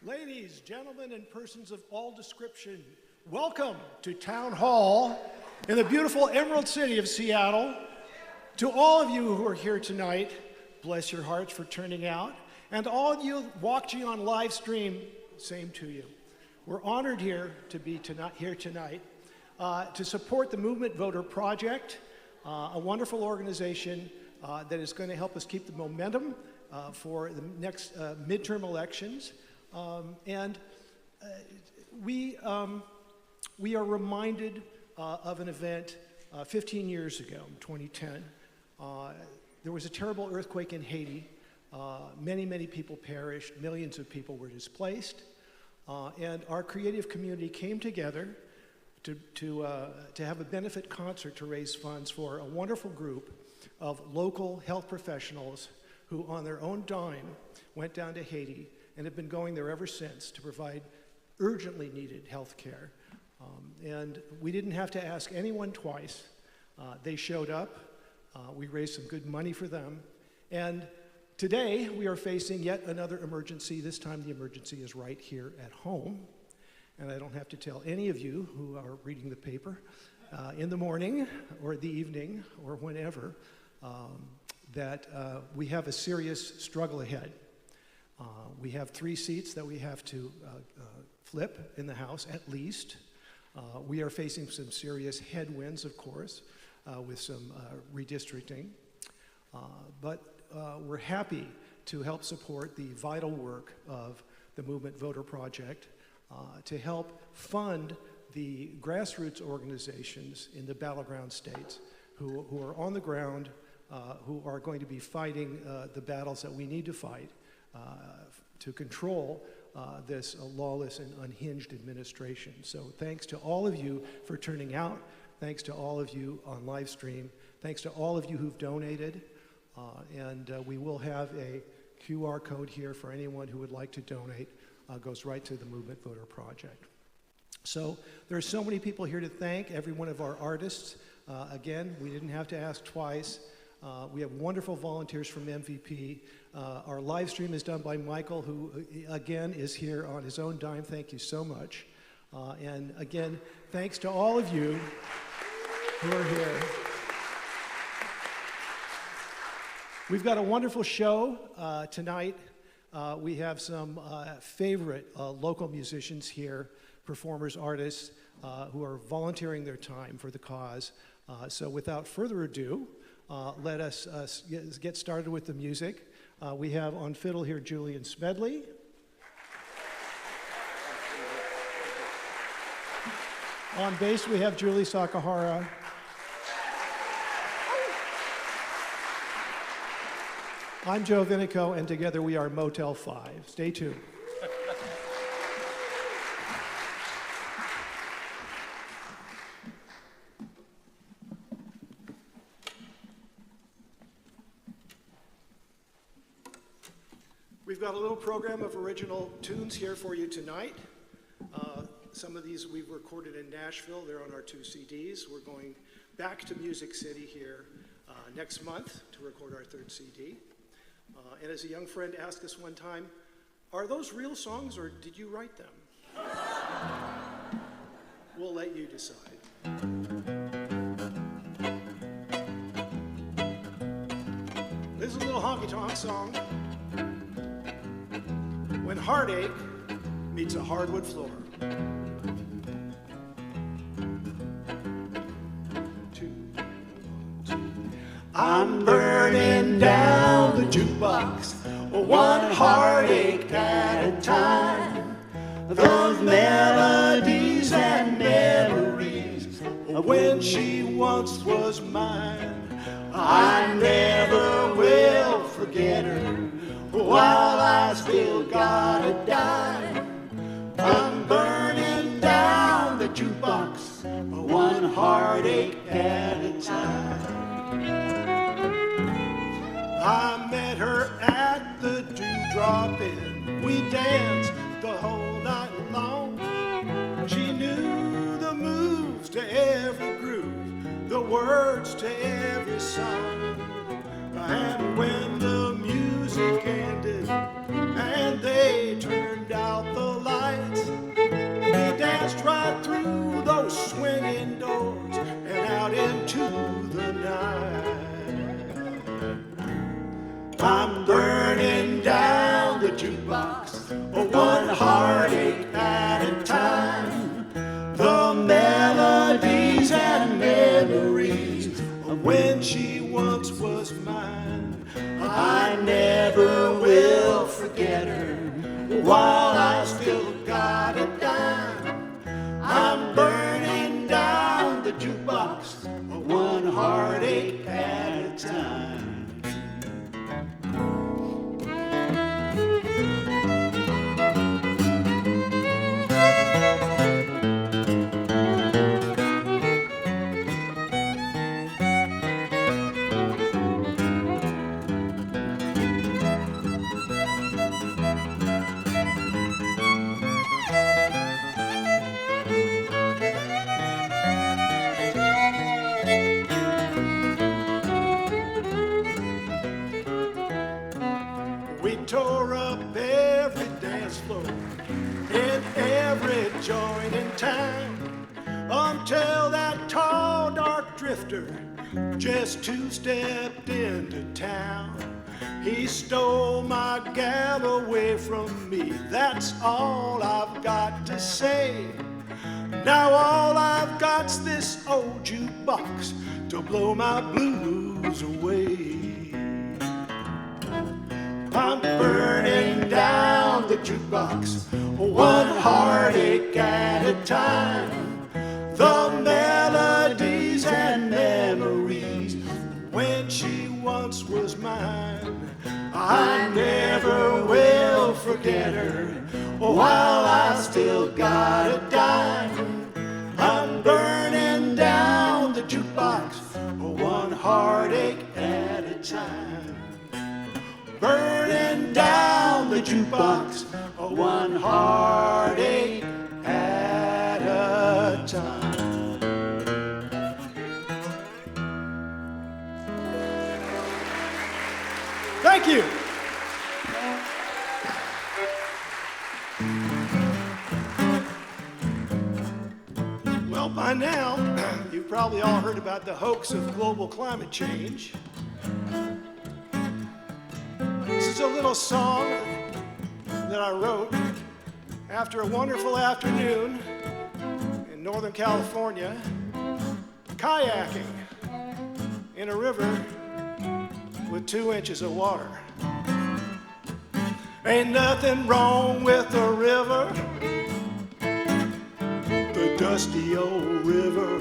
Ladies, gentlemen, and persons of all description, welcome to Town Hall in the beautiful Emerald City of Seattle. To all of you who are here tonight, bless your hearts for turning out. And all of you watching on live stream, same to you. We're honored here to be here tonight to support the Movement Voter Project, a wonderful organization that is going to help us keep the momentum for the next midterm elections. We are reminded of an event 15 years ago, in 2010. There was a terrible earthquake in Haiti. Many people perished. Millions of people were displaced. And our creative community came together to have a benefit concert to raise funds for a wonderful group of local health professionals who, on their own dime, went down to Haiti and have been going there ever since to provide urgently needed health care. And we didn't have to ask anyone twice. They showed up. We raised some good money for them. And today, we are facing yet another emergency. This time, the emergency is right here at home. And I don't have to tell any of you who are reading the paper in the morning or the evening or whenever that we have a serious struggle ahead. We have 3 seats that we have to flip in the House, at least. We are facing some serious headwinds, of course, with some redistricting. But we're happy to help support the vital work of the Movement Voter Project to help fund the grassroots organizations in the battleground states who are on the ground, who are going to be fighting the battles that we need to fight to control this lawless and unhinged administration. So thanks to all of you for turning out. Thanks to all of you on live stream. Thanks to all of you who've donated. And we will have a QR code here for anyone who would like to donate. Goes right to the Movement Voter Project. So there are so many people here to thank, every one of our artists. Again, we didn't have to ask twice. We have wonderful volunteers from MVP. Our live stream is done by Michael, who, again, is here on his own dime. Thank you so much. And again, thanks to all of you who are here. We've got a wonderful show tonight. We have some favorite local musicians here, performers, artists, who are volunteering their time for the cause. So without further ado, let us get started with the music. We have on fiddle here Julian Smedley. On bass we have Julie Sakahara. I'm Joe Vinico, and together we are Motel 5. Stay tuned. We've got a little program of original tunes here for you tonight. Some of these we've recorded in Nashville. They're on our 2 CDs. We're going back to Music City here next month to record our 3rd CD. And as a young friend asked us one time, are those real songs or did you write them? We'll let you decide. This is a little honky-tonk song. When heartache meets a hardwood floor. I'm burning down the jukebox, one heartache at a time. Those melodies and memories of when she once was mine. I never will forget her while I still got a dime. I'm burning down the jukebox, one heartache at a time. I met her at the Dewdrop Inn. We danced the whole night long. She knew the moves to every groove, the words to every song. And when the music ended and they turned out the melodies and memories of when she once was mine. I never will forget her while I still got a dime. I'm burning down the jukebox, one heartache at a time. We tore up every dance floor in every joint in town until that tall, dark drifter just two-stepped into town. He stole my gal away from me, that's all I've got to say. Now all I've got's this old jukebox to blow my blues away. I'm burning down the jukebox, one heartache at a time. The melodies and memories when she once was mine. I never will forget her while I still got a dime. I'm burning down the jukebox, one heartache at a time. Burning down the jukebox, one heartache at a time. Thank you. Well, by now, you've probably all heard about the hoax of global climate change. This is a little song that I wrote after a wonderful afternoon in Northern California, kayaking in a river with 2 inches of water. Ain't nothing wrong with the river, the dusty old river.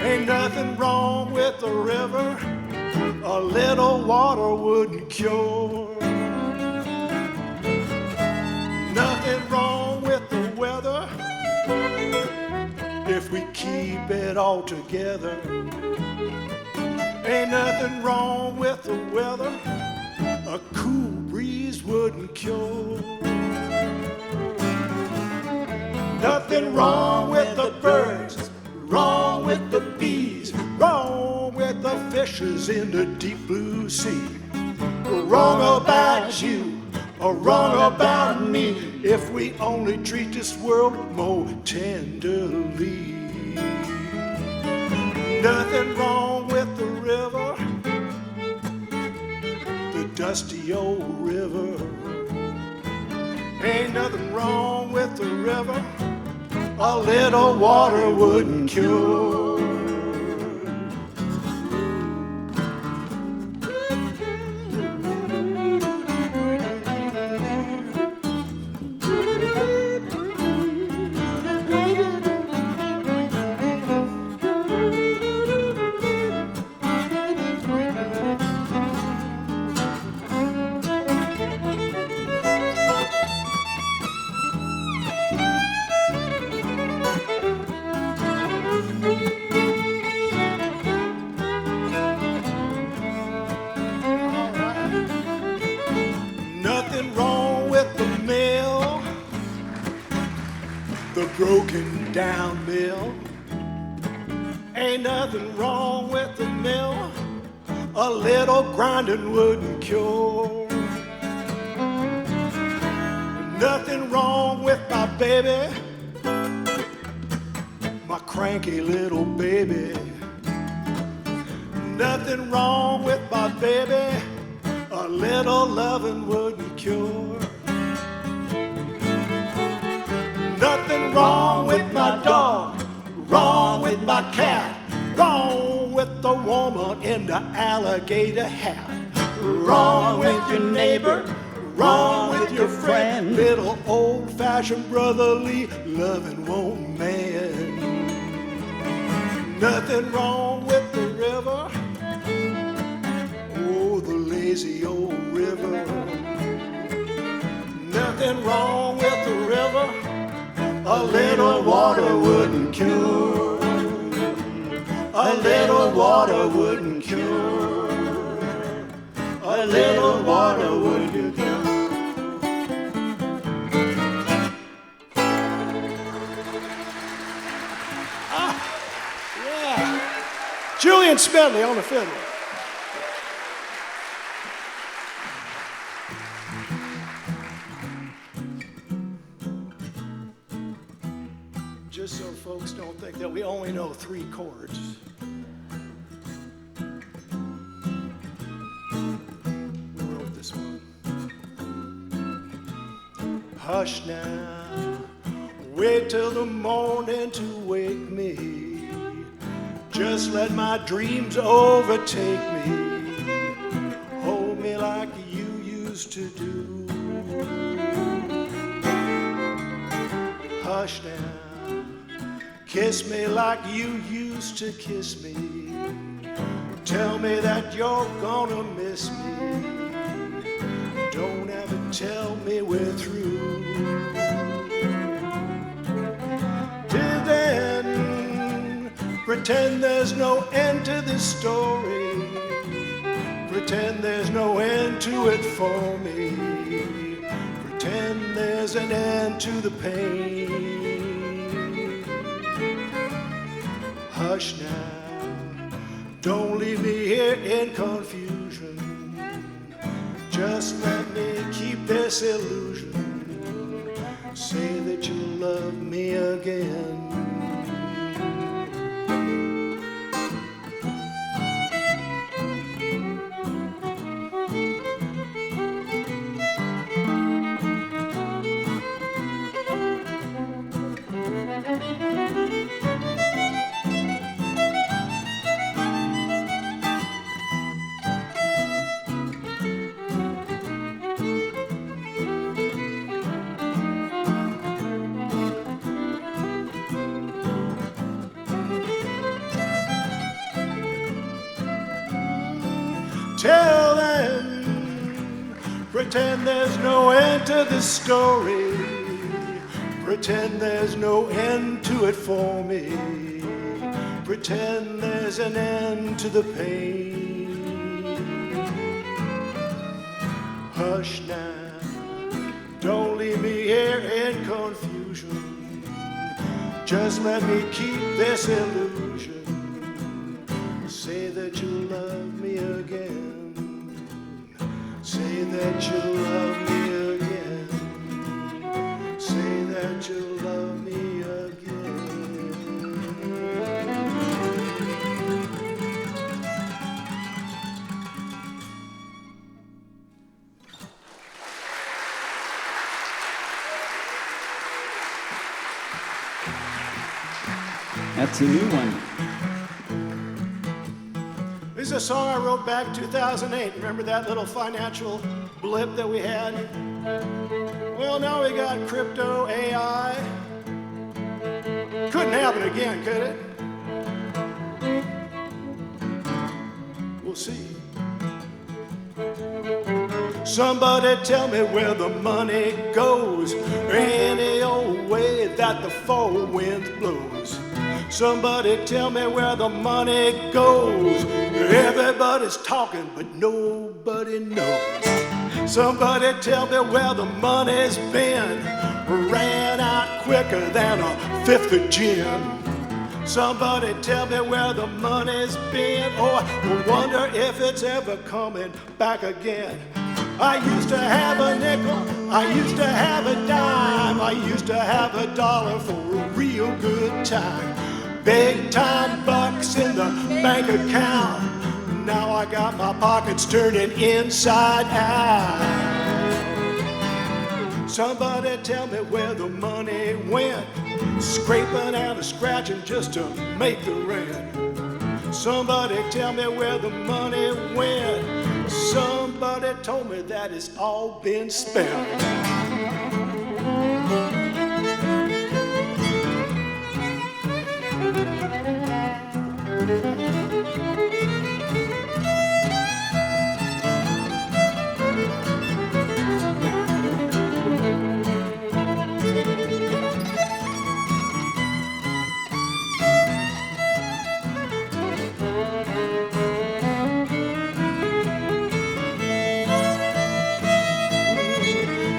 Ain't nothing wrong with the river, a little water wouldn't cure. Nothing wrong with the weather if we keep it all together. Ain't nothing wrong with the weather, a cool breeze wouldn't cure. Nothing wrong with the birds, wrong with the bees, wrong with the fishes in the deep blue sea. Wrong about you, or wrong about me, if we only treat this world more tenderly. Nothing wrong with the river, the dusty old river. Ain't nothing wrong with the river, a little water wouldn't cure. Nothing wrong with the mill, the broken down mill. Ain't nothing wrong with the mill, a little grinding wouldn't cure. Nothing wrong with my baby, my cranky little baby. Nothing wrong with my baby, a little loving wouldn't cure. Nothing wrong with my dog, my cat. Wrong with the woman in the alligator hat. Wrong with your neighbor, wrong with your friend. Little old-fashioned brotherly loving won't mend. Nothing wrong with the river, oh, the lazy old river. Nothing wrong with the river, a little water wouldn't cure. A little water wouldn't cure. A little water wouldn't cure. Yeah. Julian Smedley on the fiddle. Just so folks don't think that we only know 3 chords. We wrote this one. Hush now, wait till the morning to wake me. Just let my dreams overtake me. Hold me like you used to do. Hush now, kiss me like you used to kiss me. Tell me that you're gonna miss me. Don't ever tell me we're through. Till then, pretend there's no end to this story. Pretend there's no end to it for me. Pretend there's an end to the pain. Hush now, don't leave me here in confusion. Just let me keep this illusion. Say that you love me again. Tell them, pretend there's no end to this story. Pretend there's no end to it for me. Pretend there's an end to the pain. Hush now, don't leave me here in confusion. Just let me keep this illusion. Say that you love me again. Say that you love me again. Say that you love me again. That's a new one. This is a song I wrote back in 2008. Remember that little financial blip that we had? Well, now we got crypto, AI. Couldn't happen again, could it? We'll see. Somebody tell me where the money goes, any old way that the four winds blows. Somebody tell me where the money goes. Everybody's talking, but nobody knows. Somebody tell me where the money's been. Ran out quicker than a fifth of gin. Somebody tell me where the money's been. Oh, I wonder if it's ever coming back again. I used to have a nickel, I used to have a dime, I used to have $1 for a real good time. Big time bucks in the bank account. Now I got my pockets turning inside out. Somebody tell me where the money went. scraping and a scratching just to make the rent. Somebody tell me where the money went. Somebody told me that it's all been spent.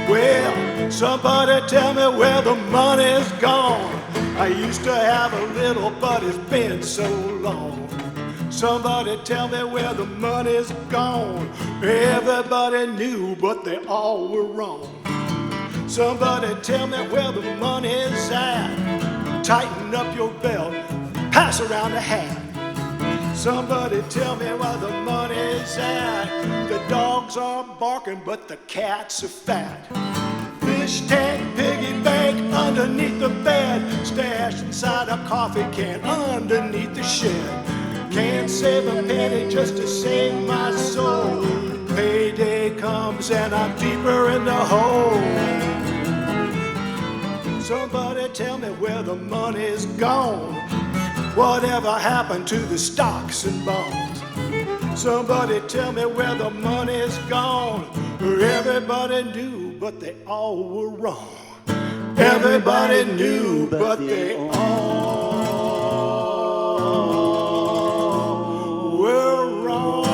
Well, somebody tell me where the money's gone. I used to have a little, but it's been so long. Somebody tell me where the money's gone. Everybody knew, but they all were wrong. Somebody tell me where the money's at. Tighten up your belt, pass around the hat. Somebody tell me where the money's at. The dogs are barking, but the cats are fat. Fish tank, piggy bank underneath the bed, stashed inside a coffee can underneath the shed. Can't save a penny just to save my soul. Payday comes and I'm deeper in the hole. Somebody tell me where the money's gone. Whatever happened to the stocks and bonds? Somebody tell me where the money's gone. Everybody knew, but they all were wrong. Everybody knew, but they all were wrong.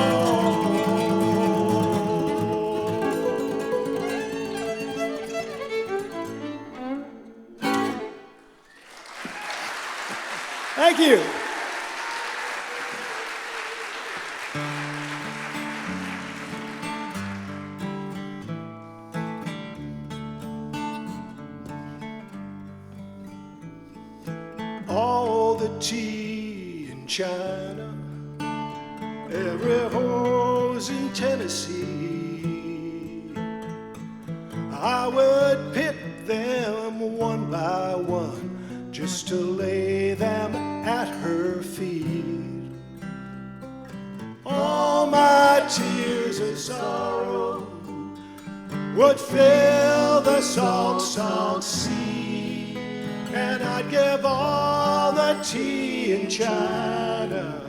Thank you. All the tea in China, every horse in Tennessee, I would pick them one by one just to lay them at her feet. All my tears of sorrow would fill the salt, salt sea, and I'd give all the tea in China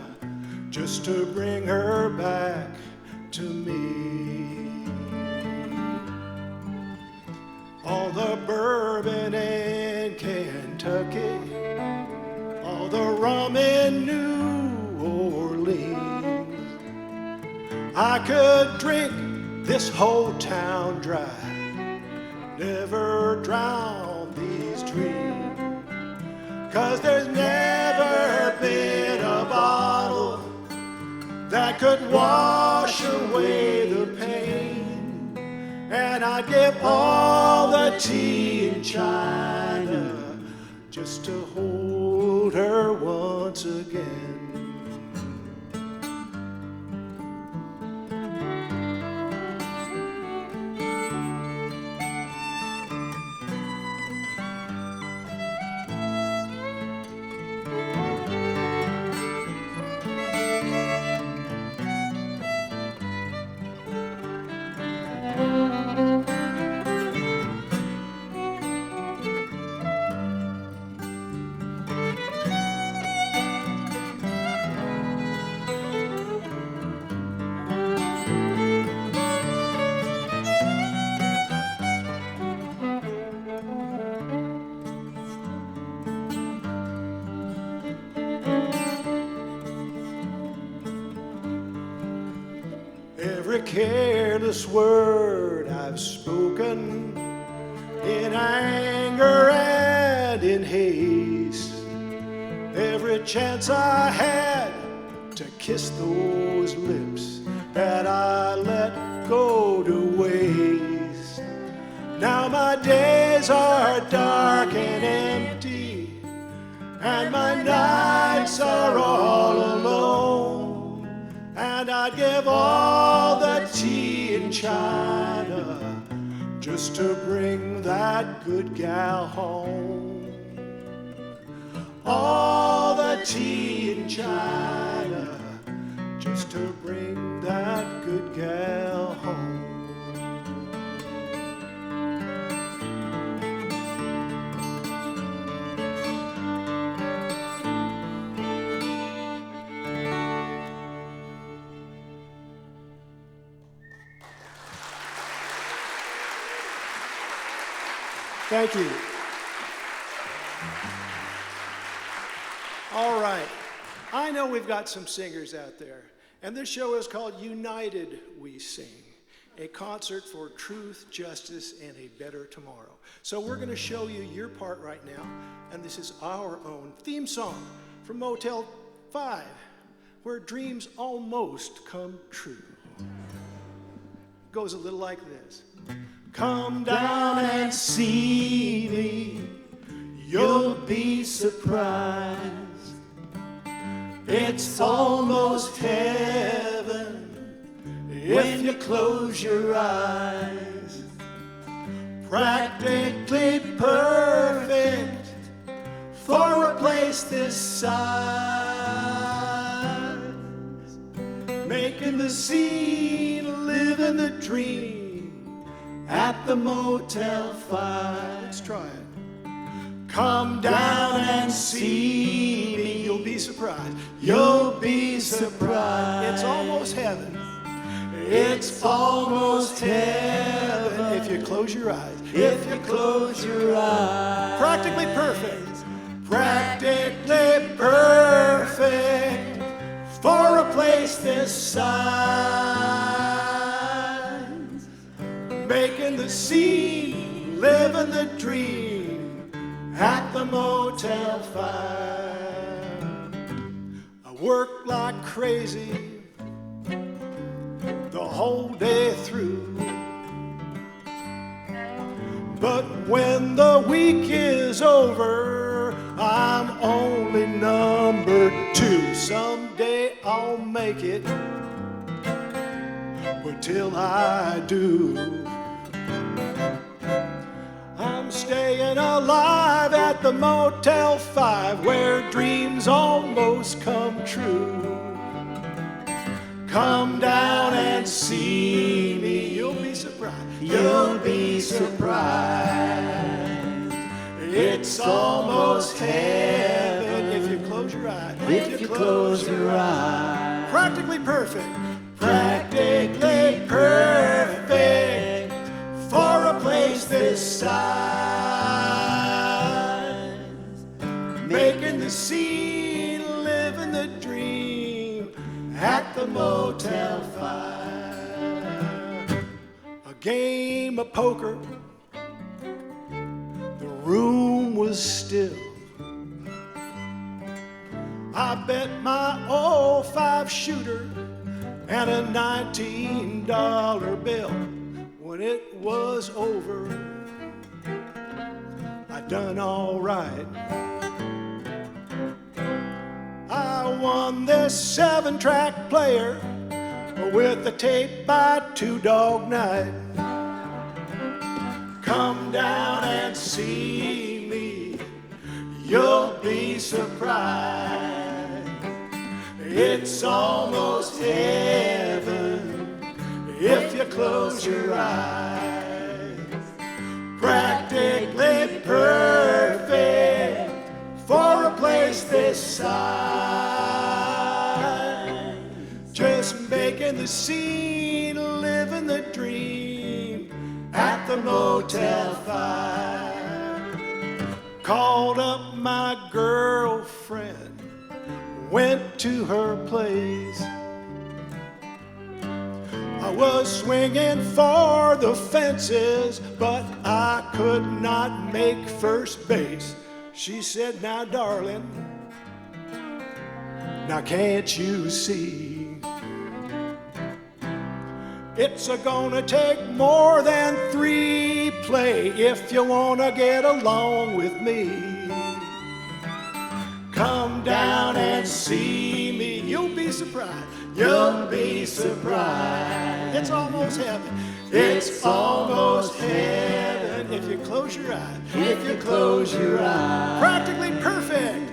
just to bring her back to me. All the bourbon in Kentucky, all the rum in New Orleans, I could drink this whole town dry, never drown these dreams. 'Cause there's never been a bottle that could wash away the pain, and I'd give all the tea in China just to hold her once again. Every careless word I've spoken in anger and in haste, every chance I had to kiss those lips that I let go to waste. Now my days are dark and empty, and my nights are all alone, and I'd give all the tea in China just to bring that good gal home. all the tea in China just to bring that good gal home. Thank you. All right. I know we've got some singers out there, and this show is called United We Sing, a concert for truth, justice, and a better tomorrow. So we're going to show you your part right now, and this is our own theme song from Motel 5, where dreams almost come true. Goes a little like this. Come down and see me, you'll be surprised. It's almost heaven if you close your eyes. Practically perfect for a place this size. Making the scene, living the dream at the Motel 5. Let's try it. Come down and see me. You'll be surprised. You'll be surprised. It's almost heaven. It's almost heaven if you close your eyes. If you close your eyes. Practically perfect. Practically perfect for a place this size. Making the scene, living the dream at the Motel 5. I work like crazy the whole day through, but when the week is over, I'm only number 2. Someday I'll make it, but till I do, I'm staying alive at the Motel 5, where dreams almost come true. Come down and see me. You'll be surprised. You'll be surprised. It's almost heaven if you close your eyes. If you close your eyes. Practically perfect. Practically perfect for a place this size. Making the scene, living the dream at the Motel 5. A game of poker, the room was still. I bet my old 5-shooter and a $19 bill. When it was over, I done all right. I won this 7-track player with a tape by Two Dog Night. Come down and see me, you'll be surprised. It's almost heaven if you close your eyes. Practically perfect for a place this size. Just making the scene, living the dream at the Motel 5. Called up my girlfriend, went to her place. I was swinging for the fences, but I could not make first base. She said, now darling, now can't you see? It's gonna take more than 3 play if you wanna get along with me. Come down and see me, you'll be surprised. You'll be surprised. It's almost heaven. It's almost heaven if you close your eyes. If you close your eyes. Practically perfect.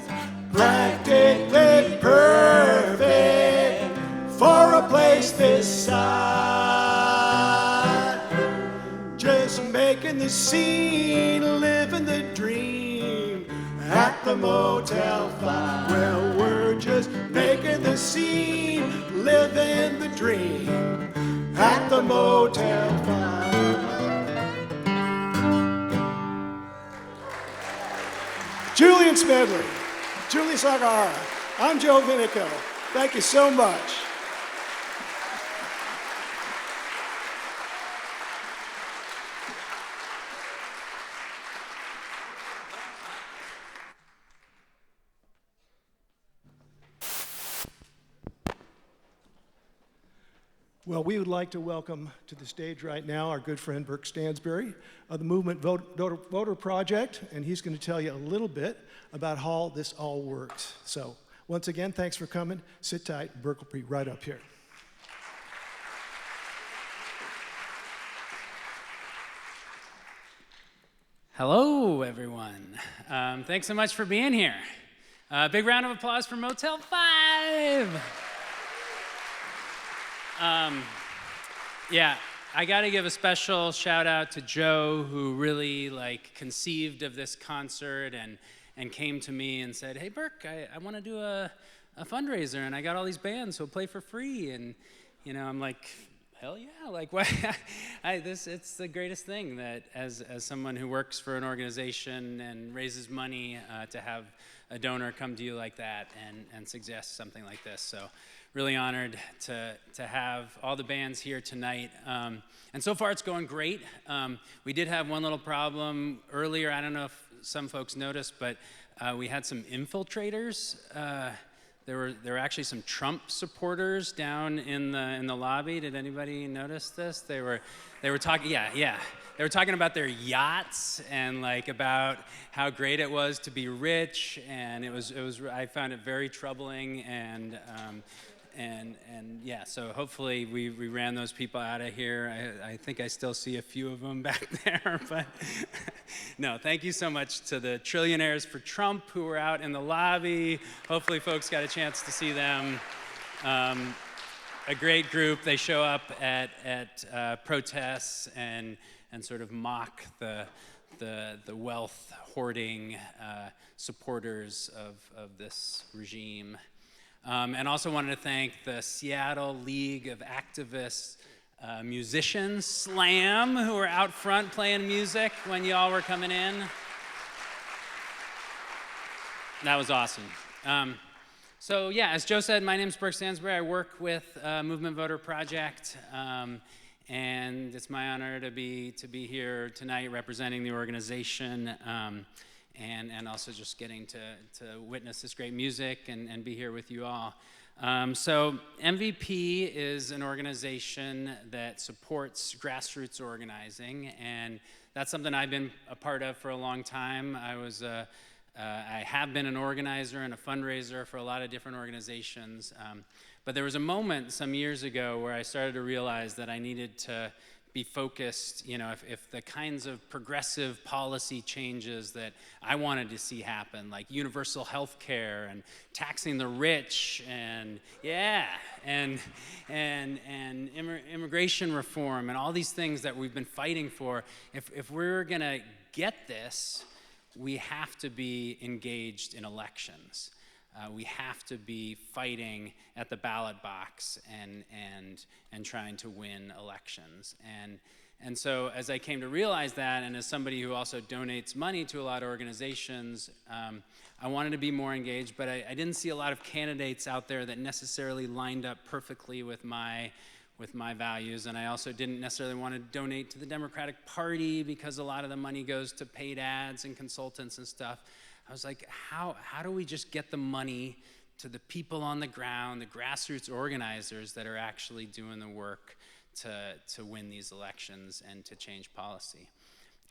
the scene, living the dream at the Motel 5. Well, we're just making the scene, living the dream at the Motel 5. Julian Smedley, Julie Sagara, I'm Joe Vinico. Thank you so much. Well, we would like to welcome to the stage right now our good friend Burke Stansberry of the Movement Voter Project, and he's going to tell you a little bit about how this all works. So, once again, thanks for coming. Sit tight. Burke will be right up here. Hello, everyone. Thanks so much for being here. Big round of applause for Motel 5. Yeah, I got to give a special shout out to Joe, who really conceived of this concert and came to me and said, "Hey, Burke, I want to do a fundraiser, and I got all these bands who'll play for free." And I'm like, hell yeah! What? It's the greatest thing that as someone who works for an organization and raises money to have a donor come to you like that and suggest something like this. So. Really honored to have all the bands here tonight. And so far it's going great. We did have one little problem earlier. I don't know if some folks noticed, but we had some infiltrators. There were actually some Trump supporters down in the lobby. Did anybody notice this? They were talking, yeah. They were talking about their yachts and about how great it was to be rich, and it was I found it very troubling and yeah, so hopefully we ran those people out of here. I think I still see a few of them back there, but no, thank you so much to the Trillionaires for Trump who were out in the lobby. Hopefully folks got a chance to see them. A great group. They show up at protests and sort of mock the wealth hoarding supporters of this regime. And also wanted to thank the Seattle League of Activists musicians, SLAM, who were out front playing music when y'all were coming in. That was awesome. So yeah, as Joe said, my name's Burke Stansberry. I work with Movement Voter Project, and it's my honor to be here tonight representing the organization. And also just getting to witness this great music and be here with you all. So MVP is an organization that supports grassroots organizing, and that's something I've been a part of for a long time. I have been an organizer and a fundraiser for a lot of different organizations, but there was a moment some years ago where I started to realize that I needed to be focused, if the kinds of progressive policy changes that I wanted to see happen, like universal health care and taxing the rich and immigration reform and all these things that we've been fighting for, if we're gonna get this, we have to be engaged in elections. We have to be fighting at the ballot box and trying to win elections. And so as I came to realize that, and as somebody who also donates money to a lot of organizations, I wanted to be more engaged, but I didn't see a lot of candidates out there that necessarily lined up perfectly with my values, and I also didn't necessarily want to donate to the Democratic Party because a lot of the money goes to paid ads and consultants and stuff. I was like, how do we just get the money to the people on the ground, the grassroots organizers that are actually doing the work to win these elections and to change policy?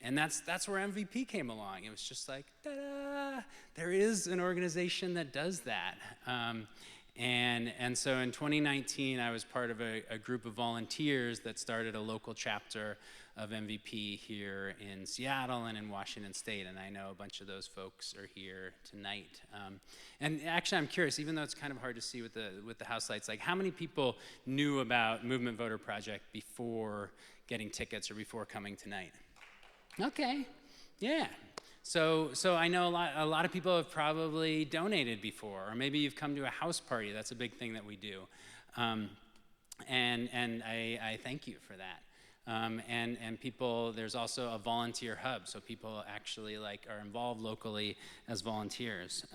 And that's where MVP came along. It was just like, ta-da! There is an organization that does that. And so in 2019, I was part of a group of volunteers that started a local chapter of MVP here in Seattle and in Washington State, and I know a bunch of those folks are here tonight. And actually, I'm curious, even though it's kind of hard to see with the house lights, how many people knew about Movement Voter Project before getting tickets or before coming tonight? Okay, yeah. So I know a lot of people have probably donated before, or maybe you've come to a house party. That's a big thing that we do. And I thank you for that. And people, there's also a volunteer hub, so people actually are involved locally as volunteers.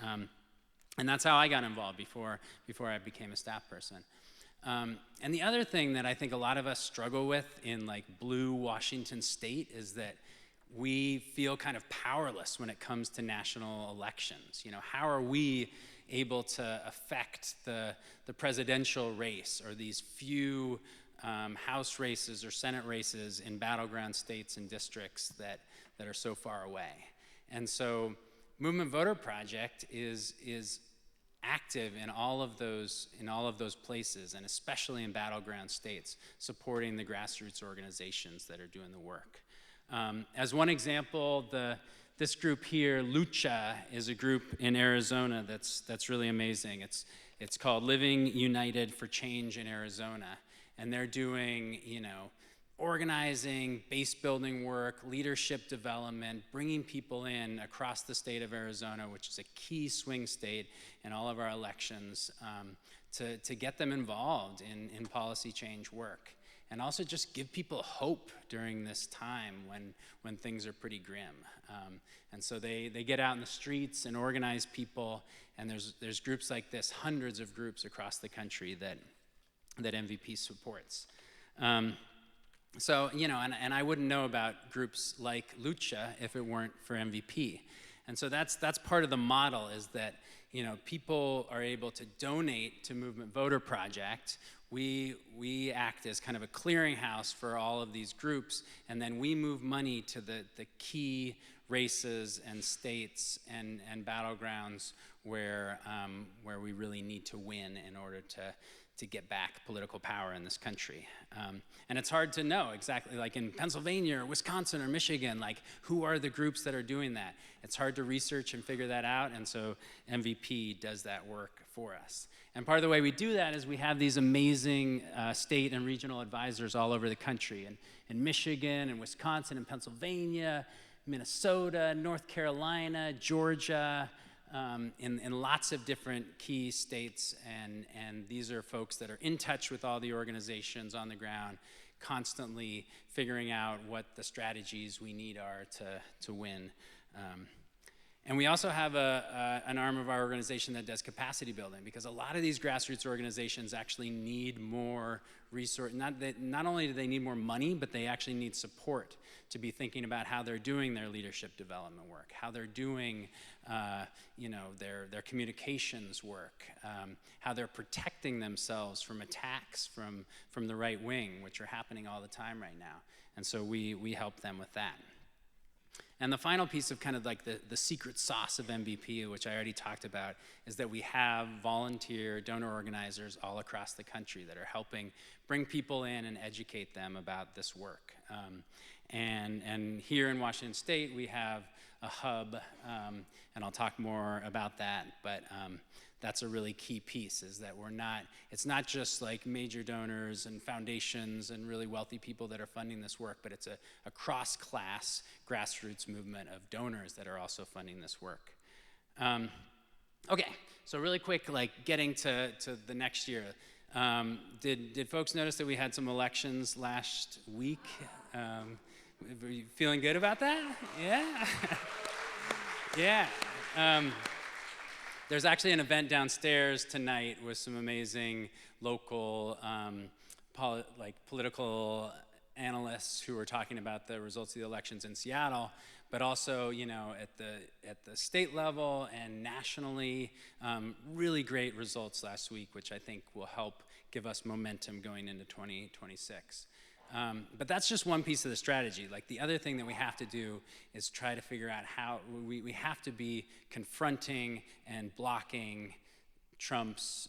And that's how I got involved before I became a staff person. And the other thing that I think a lot of us struggle with in blue Washington state is that we feel kind of powerless when it comes to national elections. How are we able to affect the presidential race or these few House races or Senate races in battleground states and districts that are so far away? And so Movement Voter Project is active in all of those places, and especially in battleground states, supporting the grassroots organizations that are doing the work. As one example, this group here, Lucha, is a group in Arizona that's really amazing. It's called Living United for Change in Arizona, and they're doing organizing, base building work, leadership development, bringing people in across the state of Arizona, which is a key swing state in all of our elections, to get them involved in policy change work. And also just give people hope during this time when things are pretty grim. And so they get out in the streets and organize people, and there's groups like this, hundreds of groups across the country that MVP supports. So, and I wouldn't know about groups like Lucha if it weren't for MVP. And so that's part of the model, is that, people are able to donate to Movement Voter Project. We act as kind of a clearinghouse for all of these groups, and then we move money to the key races and states and battlegrounds where we really need to win in order to get back political power in this country. And it's hard to know exactly, like in Pennsylvania or Wisconsin or Michigan, who are the groups that are doing that? It's hard to research and figure that out, and so MVP does that work for us. And part of the way we do that is we have these amazing state and regional advisors all over the country, in Michigan and Wisconsin and Pennsylvania, Minnesota, North Carolina, Georgia, in lots of different key states, and these are folks that are in touch with all the organizations on the ground, constantly figuring out what the strategies we need are to win. And we also have an arm of our organization that does capacity building, because a lot of these grassroots organizations actually need more resource. Not only do they need more money, but they actually need support to be thinking about how they're doing their leadership development work, how they're doing their communications work, how they're protecting themselves from attacks from the right wing, which are happening all the time right now. And so we help them with that. And the final piece of kind of the secret sauce of MVP, which I already talked about, is that we have volunteer donor organizers all across the country that are helping bring people in and educate them about this work. And here in Washington State, we have a hub, and I'll talk more about that, but that's a really key piece, is that it's not just major donors and foundations and really wealthy people that are funding this work, but it's a cross-class grassroots movement of donors that are also funding this work. Okay, so really quick, getting to the next year. Did folks notice that we had some elections last week? Were you feeling good about that? Yeah? Yeah. There's actually an event downstairs tonight with some amazing local political analysts who are talking about the results of the elections in Seattle, but also at the state level and nationally, really great results last week, which I think will help give us momentum going into 2026. But that's just one piece of the strategy. The other thing that we have to do is try to figure out how we have to be confronting and blocking Trump's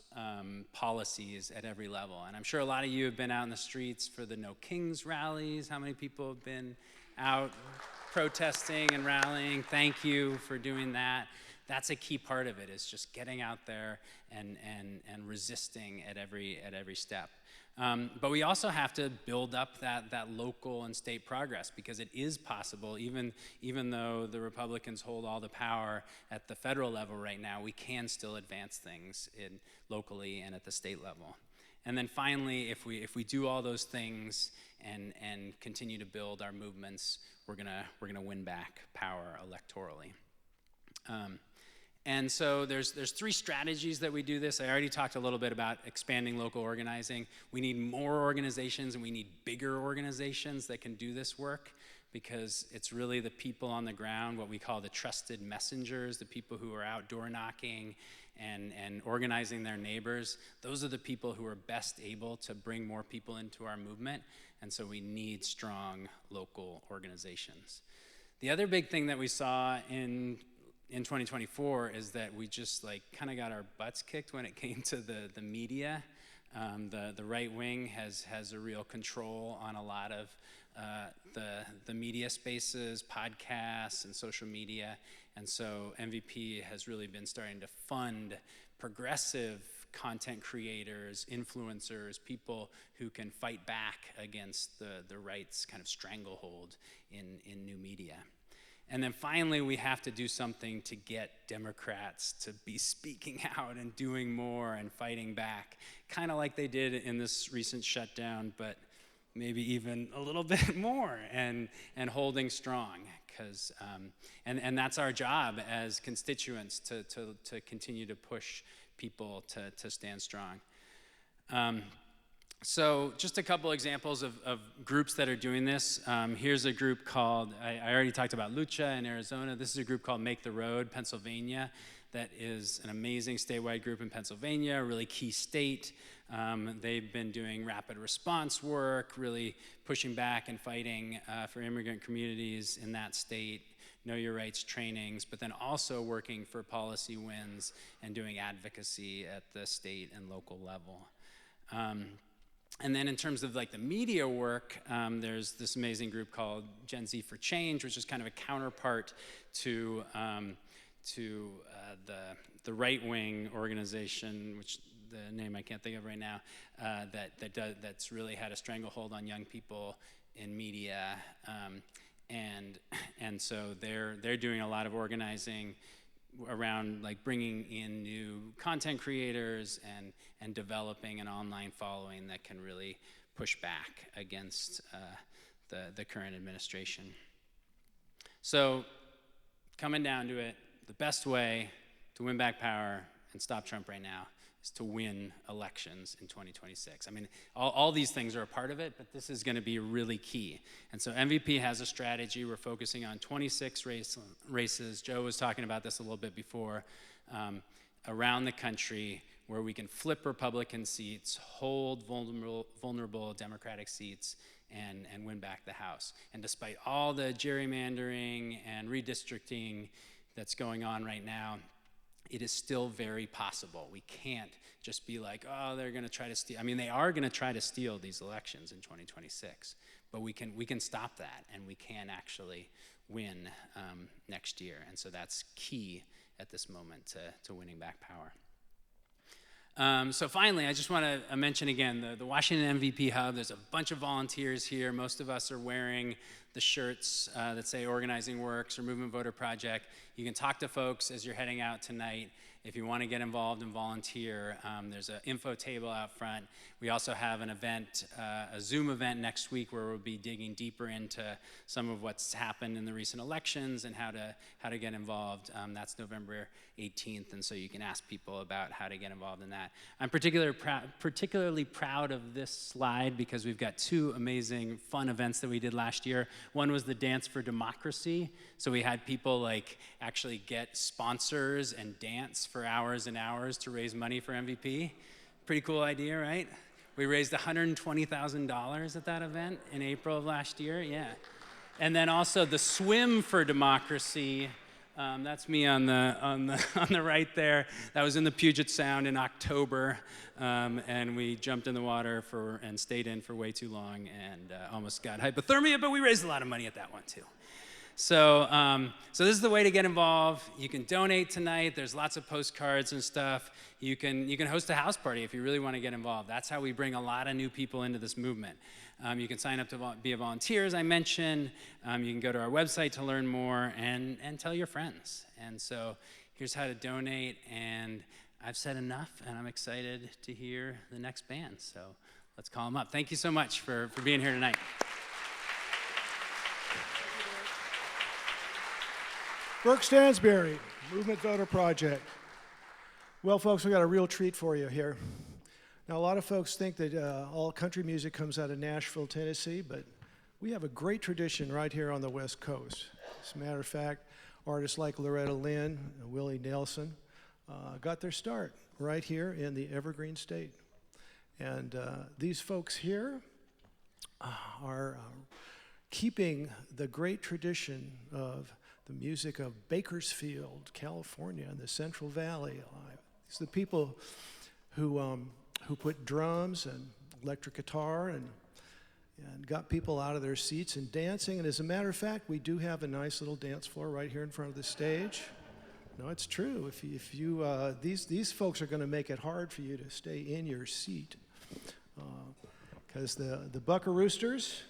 policies at every level. And I'm sure a lot of you have been out in the streets for the No Kings rallies. How many people have been out protesting and rallying? Thank you for doing that. that's a key part of it, is just getting out there and resisting at every step. But we also have to build up that local and state progress, because it is possible, even though the Republicans hold all the power at the federal level right now, we can still advance things locally and at the state level. And then finally, if we do all those things and continue to build our movements, we're gonna win back power electorally. And so there's 3 strategies that we do this. I already talked a little bit about expanding local organizing. We need more organizations, and we need bigger organizations that can do this work, because it's really the people on the ground, what we call the trusted messengers, the people who are out door knocking and organizing their neighbors. Those are the people who are best able to bring more people into our movement, and so we need strong local organizations. The other big thing that we saw in 2024 is that we just kind of got our butts kicked when it came to the media. The right wing has a real control on a lot of the media spaces, podcasts, and social media. And so MVP has really been starting to fund progressive content creators, influencers, people who can fight back against the right's kind of stranglehold in new media. And then finally, we have to do something to get Democrats to be speaking out and doing more and fighting back, kind of like they did in this recent shutdown, but maybe even a little bit more, and holding strong. And that's our job as constituents, to continue to push people to stand strong. So just a couple examples of groups that are doing this. Here's a group called, I already talked about Lucha in Arizona. This is a group called Make the Road, Pennsylvania. That is an amazing statewide group in Pennsylvania, a really key state. They've been doing rapid response work, really pushing back and fighting for immigrant communities in that state, know your rights trainings, but then also working for policy wins and doing advocacy at the state and local level. And then in terms of the media work, there's this amazing group called Gen Z for Change, which is kind of a counterpart to the right-wing organization, which the name I can't think of right now, that's really had a stranglehold on young people in media, and so they're doing a lot of organizing around bringing in new content creators and developing an online following that can really push back against the current administration. So coming down to it, the best way to win back power and stop Trump right now is to win elections in 2026. I mean, all these things are a part of it, but this is going to be really key. And so MVP has a strategy. We're focusing on 26 races. Joe was talking about this a little bit before, around the country, where we can flip Republican seats, hold vulnerable Democratic seats, and win back the House. And despite all the gerrymandering and redistricting that's going on right now, it is still very possible. We can't just be like, oh, they're going to try to steal. I mean, they are going to try to steal these elections in 2026, but we can stop that, and we can actually win next year. And so that's key at this moment to winning back power. So finally, I just want to mention again the Washington MVP Hub. There's a bunch of volunteers here. Most of us are wearing the shirts that say Organizing Works or Movement Voter Project. You can talk to folks as you're heading out tonight. If you want to get involved and volunteer, there's an info table out front. We also have an event, a Zoom event next week, where we'll be digging deeper into some of what's happened in the recent elections and how to get involved. That's November 18th, and so you can ask people about how to get involved in that. I'm particularly proud of this slide because we've got 2 amazing fun events that we did last year. One was the Dance for Democracy. So we had people actually get sponsors and dance for hours and hours to raise money for MVP. Pretty cool idea, right? We raised $120,000 at that event in April of last year, yeah. And then also the Swim for Democracy. That's me on the right there. That was in the Puget Sound in October, and we jumped in the water and stayed in for way too long and almost got hypothermia, but we raised a lot of money at that one too. So this is the way to get involved. You can donate tonight. There's lots of postcards and stuff. You can host a house party if you really want to get involved. That's how we bring a lot of new people into this movement. You can sign up to be a volunteer, as I mentioned. You can go to our website to learn more and tell your friends. And so here's how to donate. And I've said enough, and I'm excited to hear the next band. So let's call them up. Thank you so much for being here tonight. Burke Stansberry, Movement Voter Project. Well, folks, we got a real treat for you here. Now, a lot of folks think that all country music comes out of Nashville, Tennessee, but we have a great tradition right here on the West Coast. As a matter of fact, artists like Loretta Lynn and Willie Nelson got their start right here in the Evergreen State. And these folks here are keeping the great tradition of the music of Bakersfield, California, and the Central Valley alive. It's the people who put drums and electric guitar and got people out of their seats and dancing. And as a matter of fact, we do have a nice little dance floor right here in front of the stage. No, it's true. These folks are going to make it hard for you to stay in your seat, because the Buckaroosters,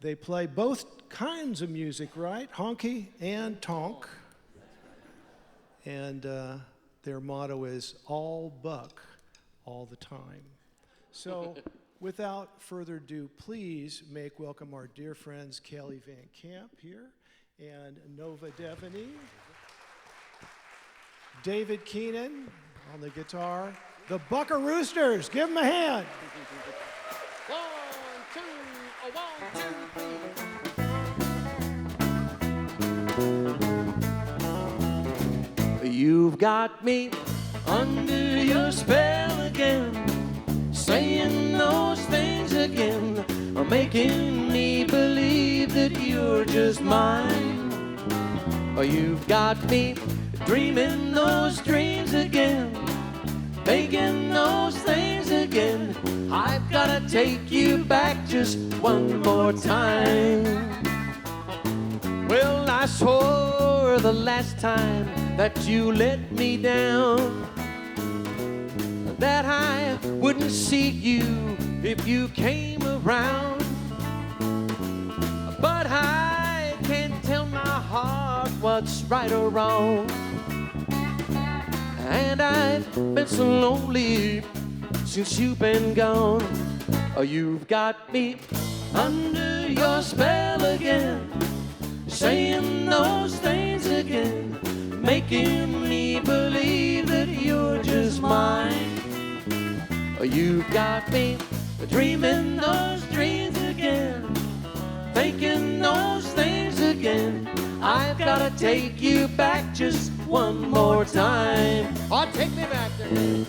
they play both kinds of music, right? Honky and tonk. And their motto is all buck all the time. So without further ado, please make welcome our dear friends Kelly Van Camp here and Nova Devaney, David Keenan on the guitar, the Buckaroosters. Give them a hand. 1, 2, 1, 2, 3. You've got me under your spell again, saying those things again, making me believe that you're just mine. You've got me dreaming those dreams again, making those things again. I've gotta take you back just one more time. Well, I swore the last time that you let me down that I wouldn't see you if you came around. But I can't tell my heart what's right or wrong, and I've been so lonely since you've been gone. You've got me under your spell again, saying those things again, making me believe that you're just mine. You've got me dreaming those dreams again, thinking those things again. I've gotta take you back just one more time. Oh, take me back there.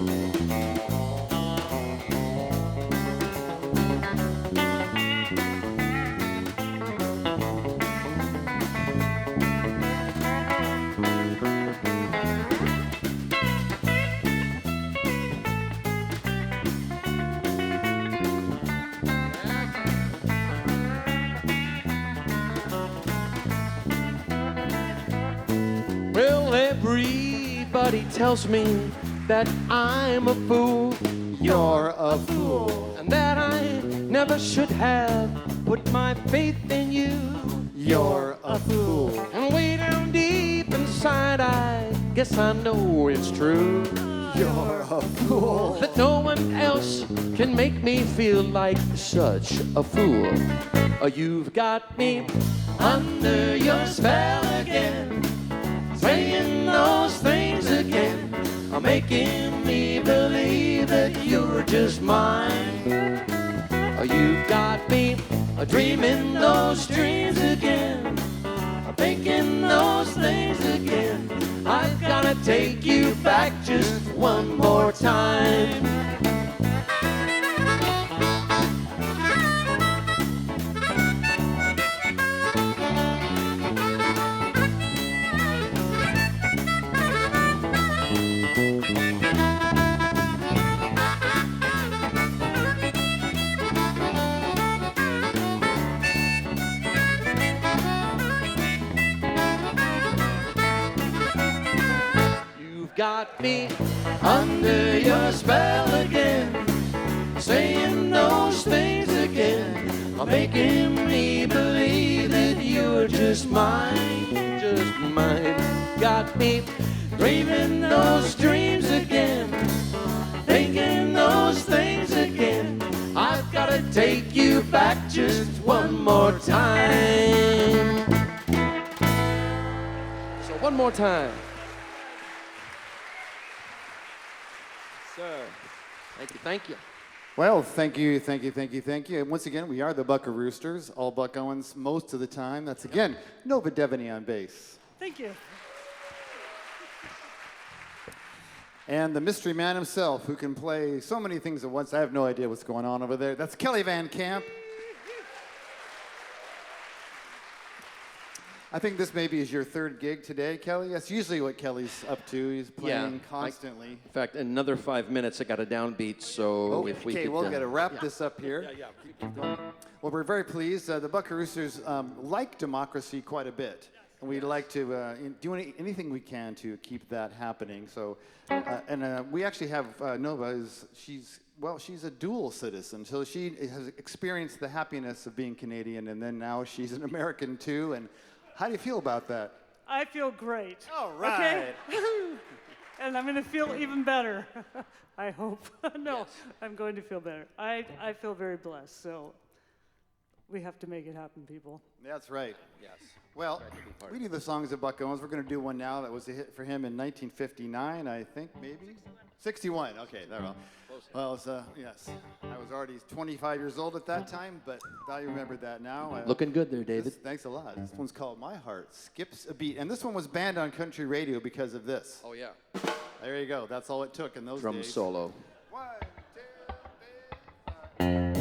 Well, everybody tells me that I'm a fool. You're a fool. And that I never should have put my faith in you. You're a fool. And way down deep inside, I guess I know it's true. You're a fool. That no one else can make me feel like such a fool. You've got me under your spell again, saying those things again, making me believe that you're just mine. You've got me dreaming those dreams again, thinking those things again. I've gotta take you back just one more time. me under your spell again, saying those things again, making me believe that you're just mine, just mine. Got me dreaming those dreams again, thinking those things again. I've gotta take you back just one more time. So one more time. Sir. Thank you. Well, thank you. And once again, we are the Buckaroosters, all Buck Owens most of the time. That's again, Nova Devaney on bass. Thank you. And the mystery man himself, who can play so many things at once. I have no idea what's going on over there. That's Kelly Van Camp. I think this maybe is your third gig today, Kelly. That's usually what Kelly's up to. He's playing constantly. In fact, in another 5 minutes, I got a downbeat, so if we Okay, could... we'll got to wrap this up here. Keep going. Well, we're very pleased. The Buckaroosters like democracy quite a bit. And we'd like to do anything we can to keep that happening. So, we actually have Nova. She's a dual citizen. So she has experienced the happiness of being Canadian, and then now she's an American too. And how do you feel about that? I feel great. All right. Okay? And I'm going to feel even better. I hope. No, I'm going to feel better. I feel very blessed. So we have to make it happen, people. That's right. Yes. Well, we do the songs of Buck Owens. We're going to do one now that was a hit for him in 1959, I think, maybe? 61. Okay, there we go. Well, yes. I was already 25 years old at that time, but I remember that now. Looking good there, David. Thanks a lot. This one's called My Heart Skips a Beat. And this one was banned on country radio because of this. Oh, yeah. There you go. That's all it took in those Drum days. solo. 1, 2, 3.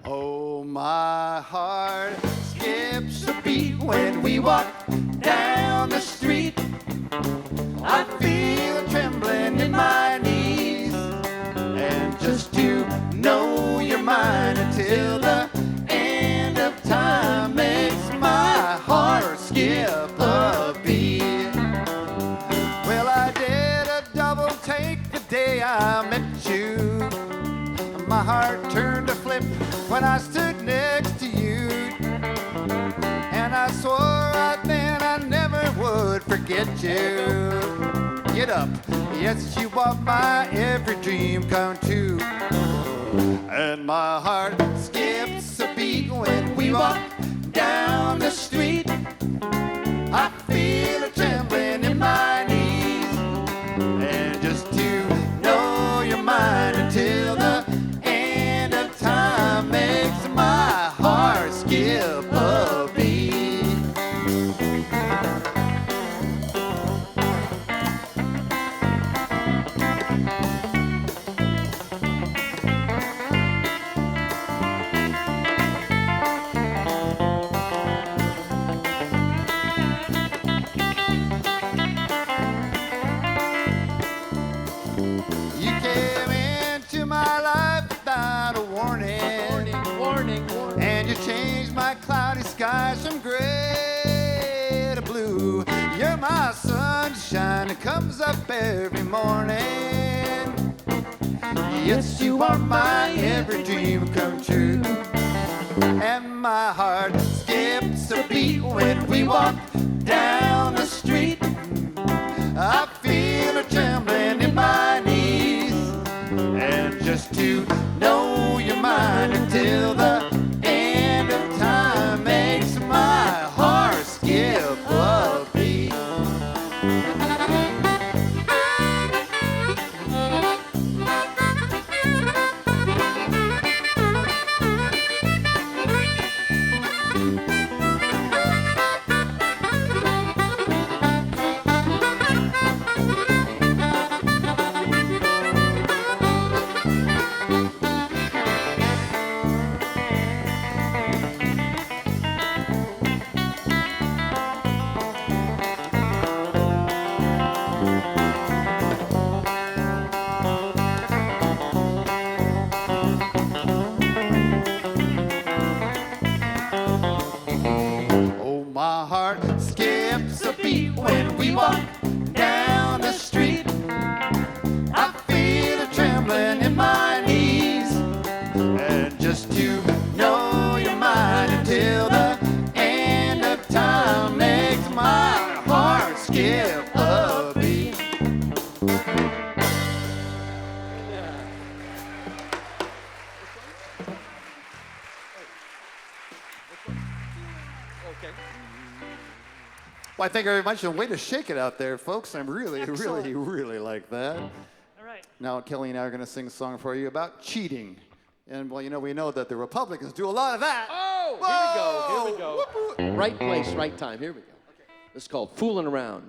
Oh, my heart skips a beat when we walk down the street. I feel a trembling in my knees, and just to know you're mine until the end of time makes my heart skip a beat. Well, I did a double take the day I met you. My heart turned to flip when I stood next to you, and I swore right then I never would forget you. Get up, yes, you are my every dream come true. And my heart skips a beat when we walk down the street. I feel a trembling in my knees, and just to know you're mine until the end of time makes my heart skip a beat. You came into my life without a warning, Warning. and you changed my cloudy skies from gray to blue. You're my sunshine that comes up every morning. Yes, you are my every dream come true. And my heart skips a beat when we walk down the street. I feel a trembling in my knees, and just to know you're mine until the end of time makes my heart skip a beat. skip a beat. Well, thank you very much, and way to shake it out there, folks. I'm really, Excellent. really like that. All right. Now, Kelly and I are going to sing a song for you about cheating. And, well, you know, we know that the Republicans do a lot of that. Oh, here we go. Whoop, whoop. Right place, right time. Here we go. This is called Fooling Around.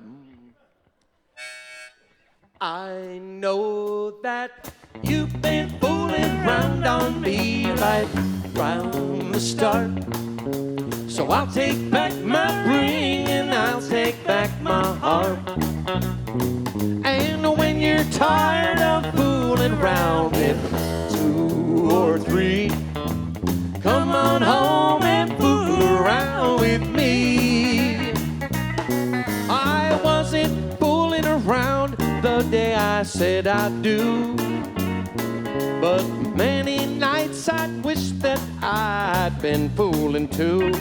I know that you've been fooling around on me right from the start. So I'll take back my ring and I'll take back my heart. And when you're tired of fooling around with 2 or 3, come on home and fool around with me. I wasn't fooling around the day I said I do, but many nights I'd wish that I'd been fooling too.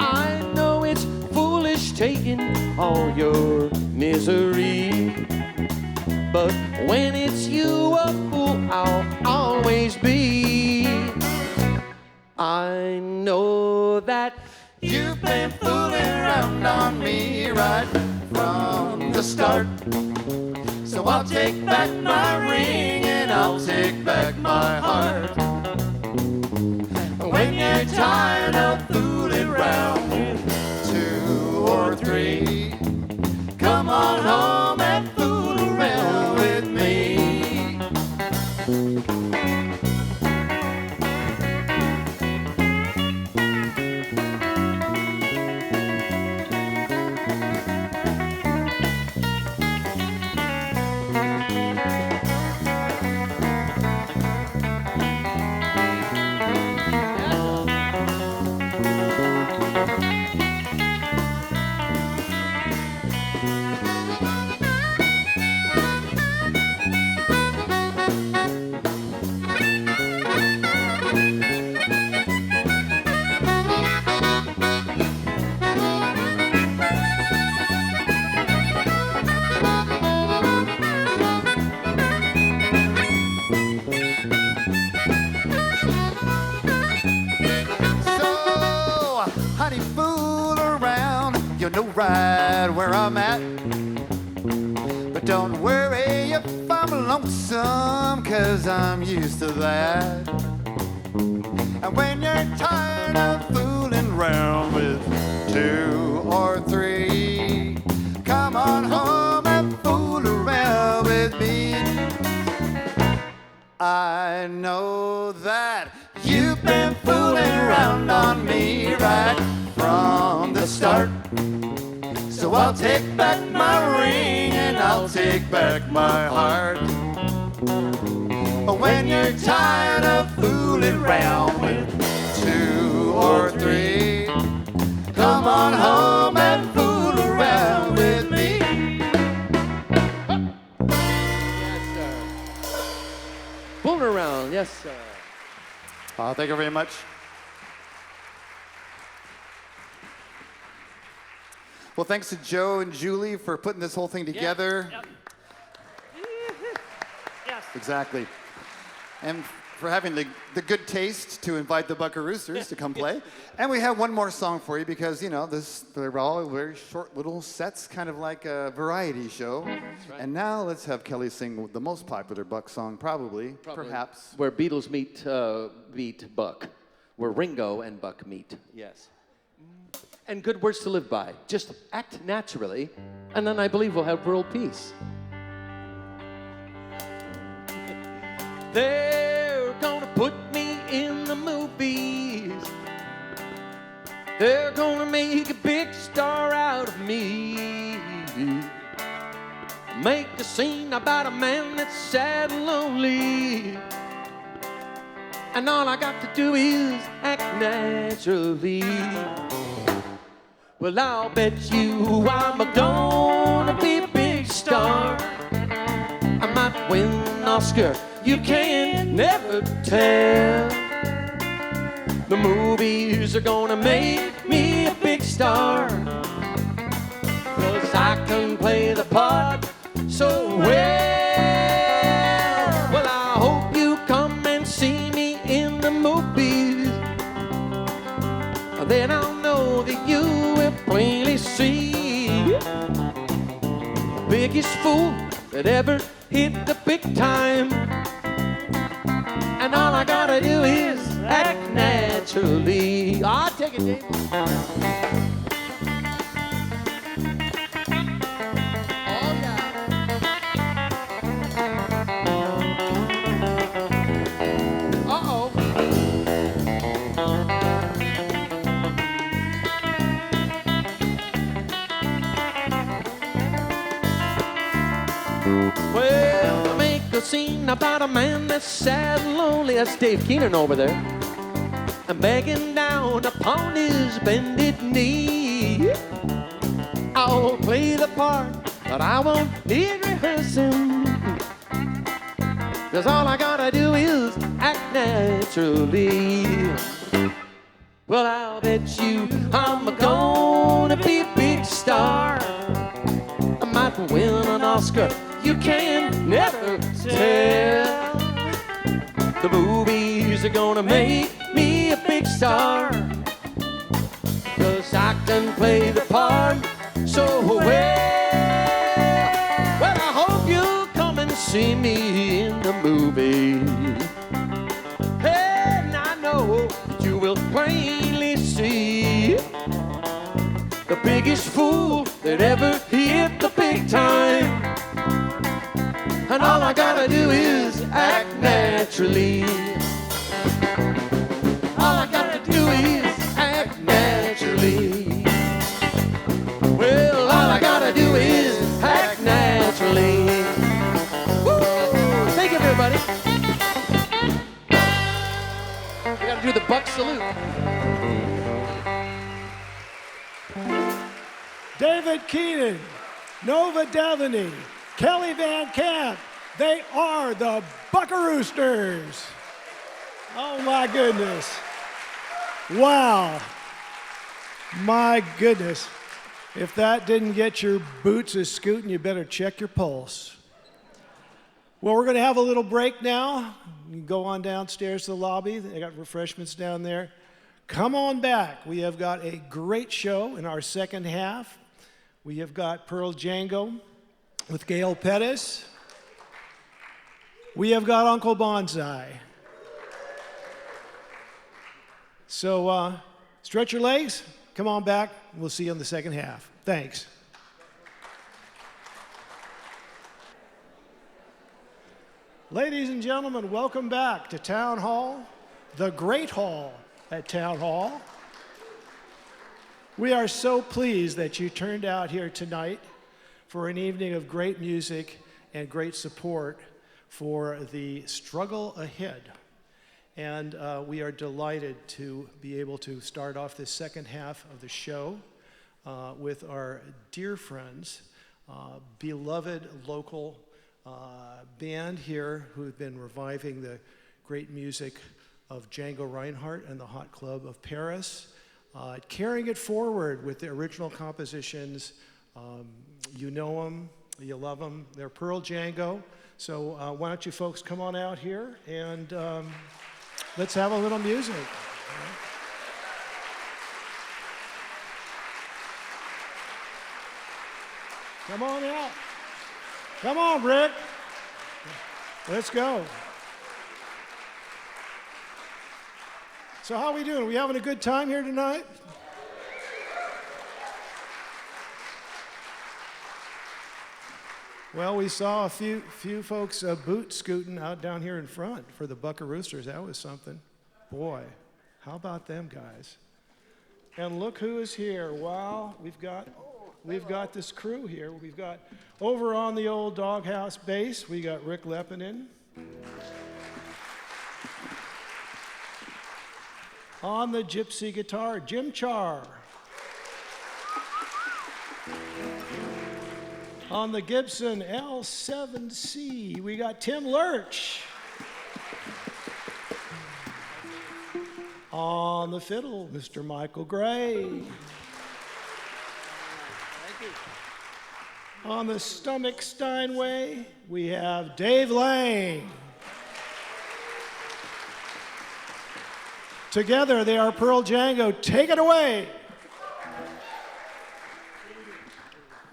I know it's foolish taking all your misery, but when it's you, a fool I'll always be. I know that You've been fooling around on me right from the start. So I'll take back my ring and I'll take back my heart. When you're tired of fooling around with 2 or 3, come on home and fool around with me. Honey, fool around, you'll know right where I'm at. But don't worry if I'm lonesome, 'cause I'm used to that. And when you're tired of fooling around with 2 or 3, come on home and fool around with me. I know that you've been fooling around on me right from the start. So I'll take back my ring and I'll take back my heart. When you're tired of fooling around with 2 or 3, come on home and fool around with me. Yes, sir. Fooling around, yes, sir. Thank you very much. Well, thanks to Joe and Julie for putting this whole thing together. Yep. Yes. Exactly. And for having the good taste to invite the Buckaroosters to come play. And we have one more song for you because, you know, they're all very short little sets, kind of like a variety show. Right. And now let's have Kelly sing the most popular Buck song, probably. Perhaps. Where Beatles meet Buck. Where Ringo and Buck meet. Yes. And good words to live by. Just act naturally, and then I believe we'll have world peace. They're gonna put me in the movies. They're gonna make a big star out of me. Make a scene about a man that's sad and lonely. And all I got to do is act naturally. Well, I'll bet you I'm gonna be a big star. I might win an Oscar, you can never tell. The movies are gonna make me a big star. 'Cause biggest fool that ever hit the big time. And all I gotta do is act naturally. I'll take it, Dave. Oh, yeah. Uh-oh. Well, to make a scene about a man that's sad and lonely, that's Dave Keenan over there, and begging down upon his bended knee. I'll play the part, but I won't need rehearsing, 'cause all I gotta do is act naturally. Well, I'll bet you I'm gonna be a big star. I might win an Oscar, you can never tell. The movies are gonna make me a big star, 'cause I can play the part so well. Well, I hope you'll come and see me in the movie. And I know that you will plainly see the biggest fool that ever hit the big time. And all I gotta do is act naturally. All I gotta do is act naturally. Well, all I gotta do is act naturally. Woo! Thank you, everybody. We gotta do the Buck salute. David Keenan, Nova Devaney, Kelly Van Camp, they are the Buckaroosters. Oh my goodness. Wow. My goodness. If that didn't get your boots a scooting, you better check your pulse. Well, we're going to have a little break now. You can go on downstairs to the lobby. They got refreshments down there. Come on back. We have got a great show in our second half. We have got Pearl Django with Gail Pettis. We have got Uncle Bonsai. So stretch your legs, come on back, we'll see you in the second half. Thanks. Ladies and gentlemen, welcome back to Town Hall, the Great Hall at Town Hall. We are so pleased that you turned out here tonight for an evening of great music and great support for the struggle ahead. And we are delighted to be able to start off this second half of the show with our dear friends, beloved local band here who've been reviving the great music of Django Reinhardt and the Hot Club of Paris, carrying it forward with the original compositions. You know them, you love them. They're Pearl Django. So why don't you folks come on out here and let's have a little music. Come on out. Come on, Rick. Let's go. So how are we doing? Are we having a good time here tonight? Well, we saw a few folks boot scooting out down here in front for the Buckaroosters. That was something. Boy, how about them guys? And look who is here. Wow, we've got this crew here. We've got over on the old Doghouse bass, we got Rick Lepinin. On the gypsy guitar, Jim Char. On the Gibson L7C, we got Tim Lurch. On the fiddle, Mr. Michael Gray. Thank you. On the stomach Steinway, we have Dave Lang. Together, they are Pearl Django. Take it away.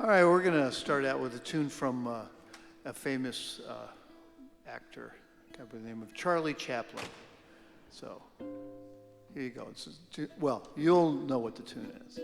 All right, we're going to start out with a tune from a famous actor, a guy by the name of Charlie Chaplin. So here you go. Well, you'll know what the tune is.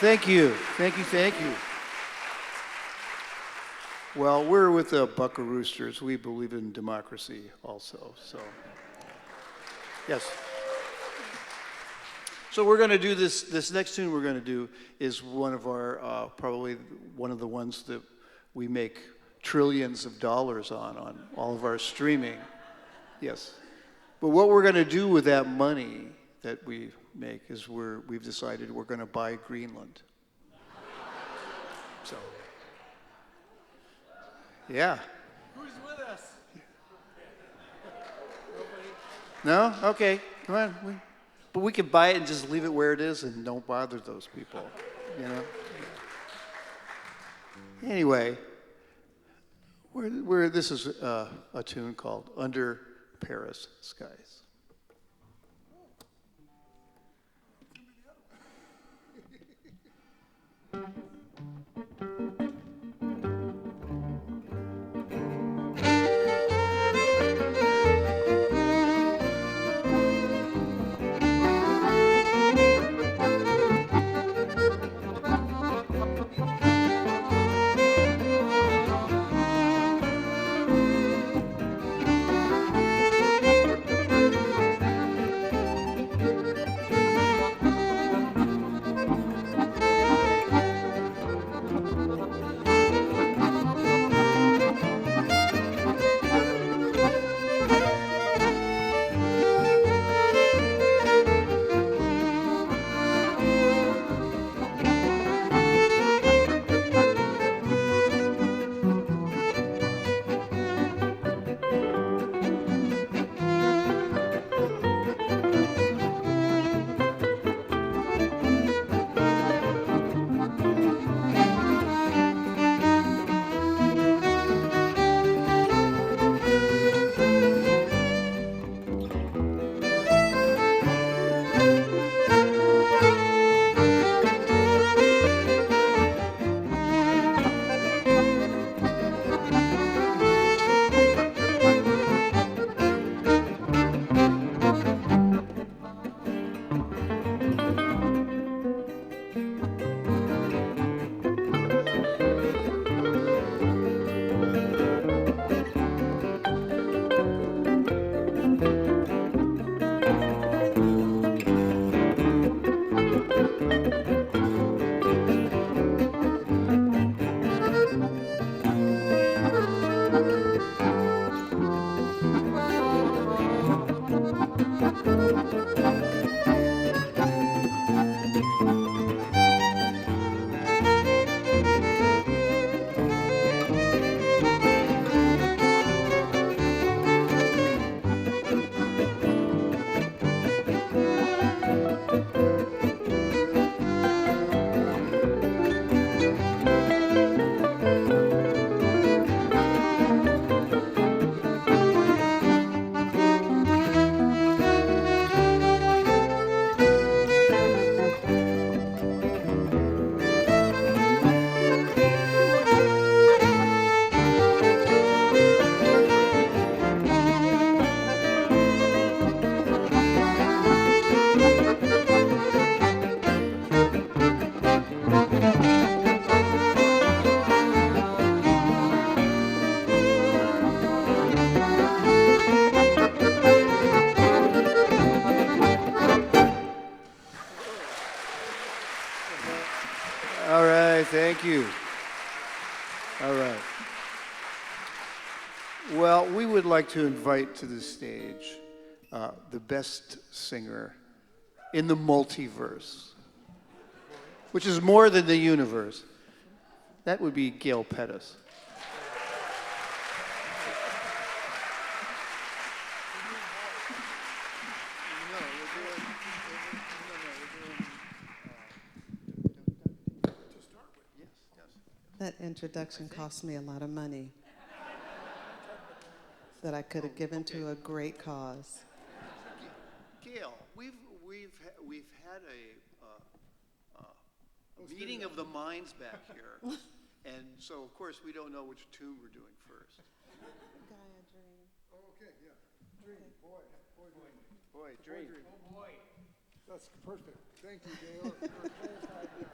thank you. Thank you, thank you. Well, we're with the Bucka Roosters. We believe in democracy also, so. Yes. So we're going to do this next tune we're going to do is one of our, probably one of the ones that we make trillions of dollars on all of our streaming. Yes. But what we're going to do with that money that we make is we've decided we're going to buy Greenland. So, yeah. Who's with us? No? Okay, come on. But we could buy it and just leave it where it is and don't bother those people, you know? Anyway, this is a tune called Under Paris Skies. All right, thank you. All right. Well, we would like to invite to the stage the best singer in the multiverse, which is more than the universe. That would be Gail Pettis. That introduction cost me a lot of money that I could have given to a great cause. Gail, we've had a meeting of the minds back here, and so of course we don't know which tune we're doing first. Gaia Dream. Oh, okay, yeah. Dream, boy, Dream. Oh, boy. That's perfect. Thank you, Gail. You're a cold idea.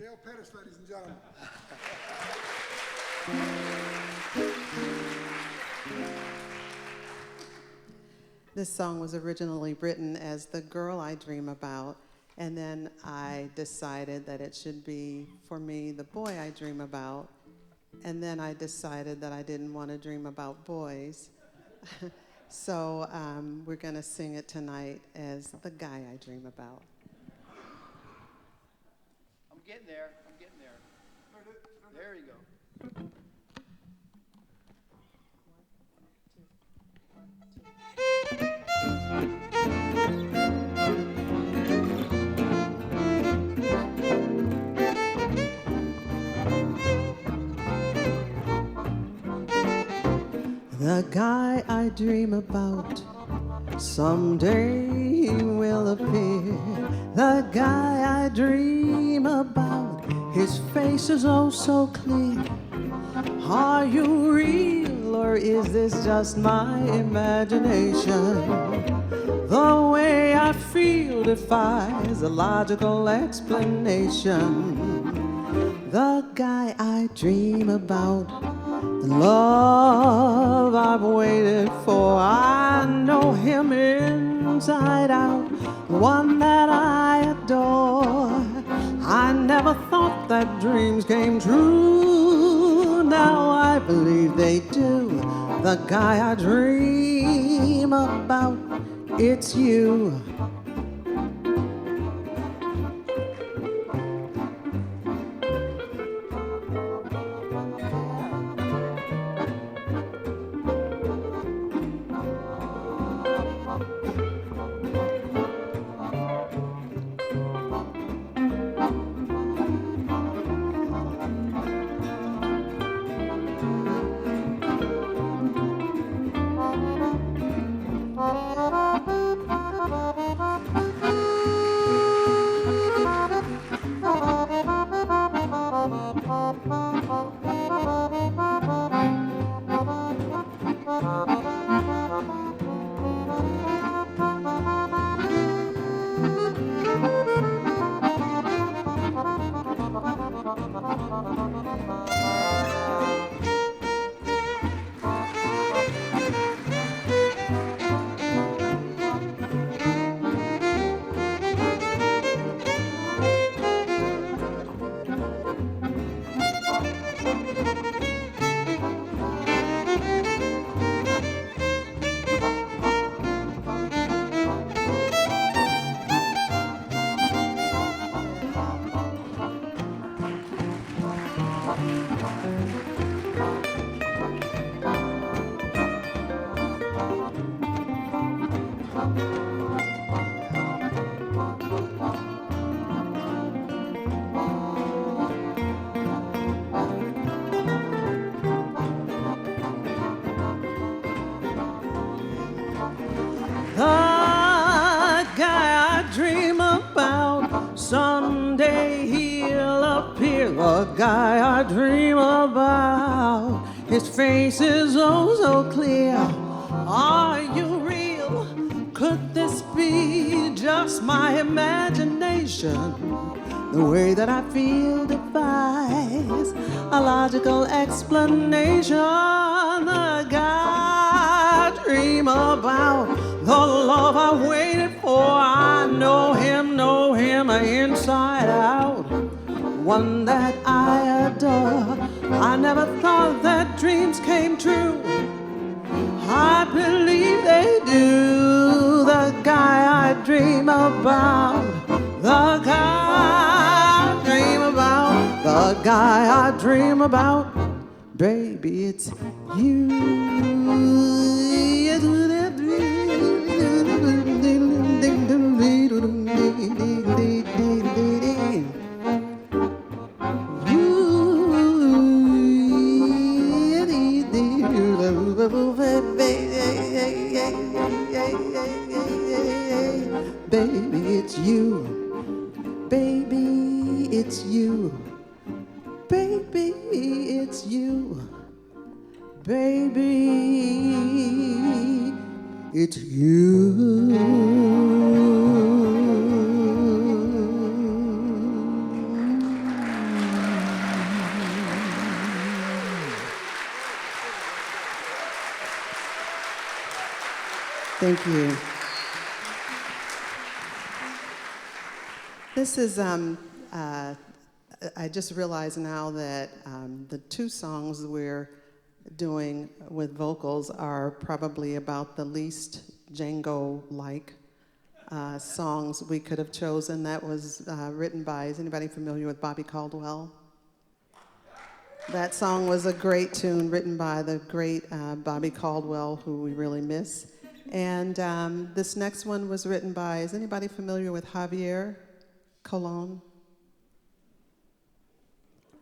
Gail Pettis, ladies and gentlemen. This song was originally written as The Girl I Dream About, and then I decided that it should be, for me, The Boy I Dream About, and then I decided that I didn't want to dream about boys. So we're going to sing it tonight as The Guy I Dream About. I'm getting there. I'm getting there. There you go. The guy I dream about, someday he will appear. The guy I dream about, his face is oh so clear. Are you real or is this just my imagination? The way I feel defies a logical explanation. The guy I dream about, the love I've waited for, I know him inside out, the one that I adore. I never thought that dreams came true, now I believe they do. The guy I dream about, it's you. Someday he'll appear, the guy I dream about. His face is oh so clear. Are you real? Could this be just my imagination? The way that I feel defies a logical explanation. The guy I dream about, the love I waited for, I know him inside out, one that I adore. I never thought that dreams came true, I believe they do. The guy I dream about, the guy I dream about, the guy I dream about, baby, it's you. Baby, it's you. Baby, it's you. Baby, it's you. Baby, it's you. Thank you. This is, I just realized now that the two songs we're doing with vocals are probably about the least Django-like songs we could have chosen. That was written by, is anybody familiar with Bobby Caldwell? That song was a great tune written by the great Bobby Caldwell, who we really miss. And this next one was written by, is anybody familiar with Javier Colon?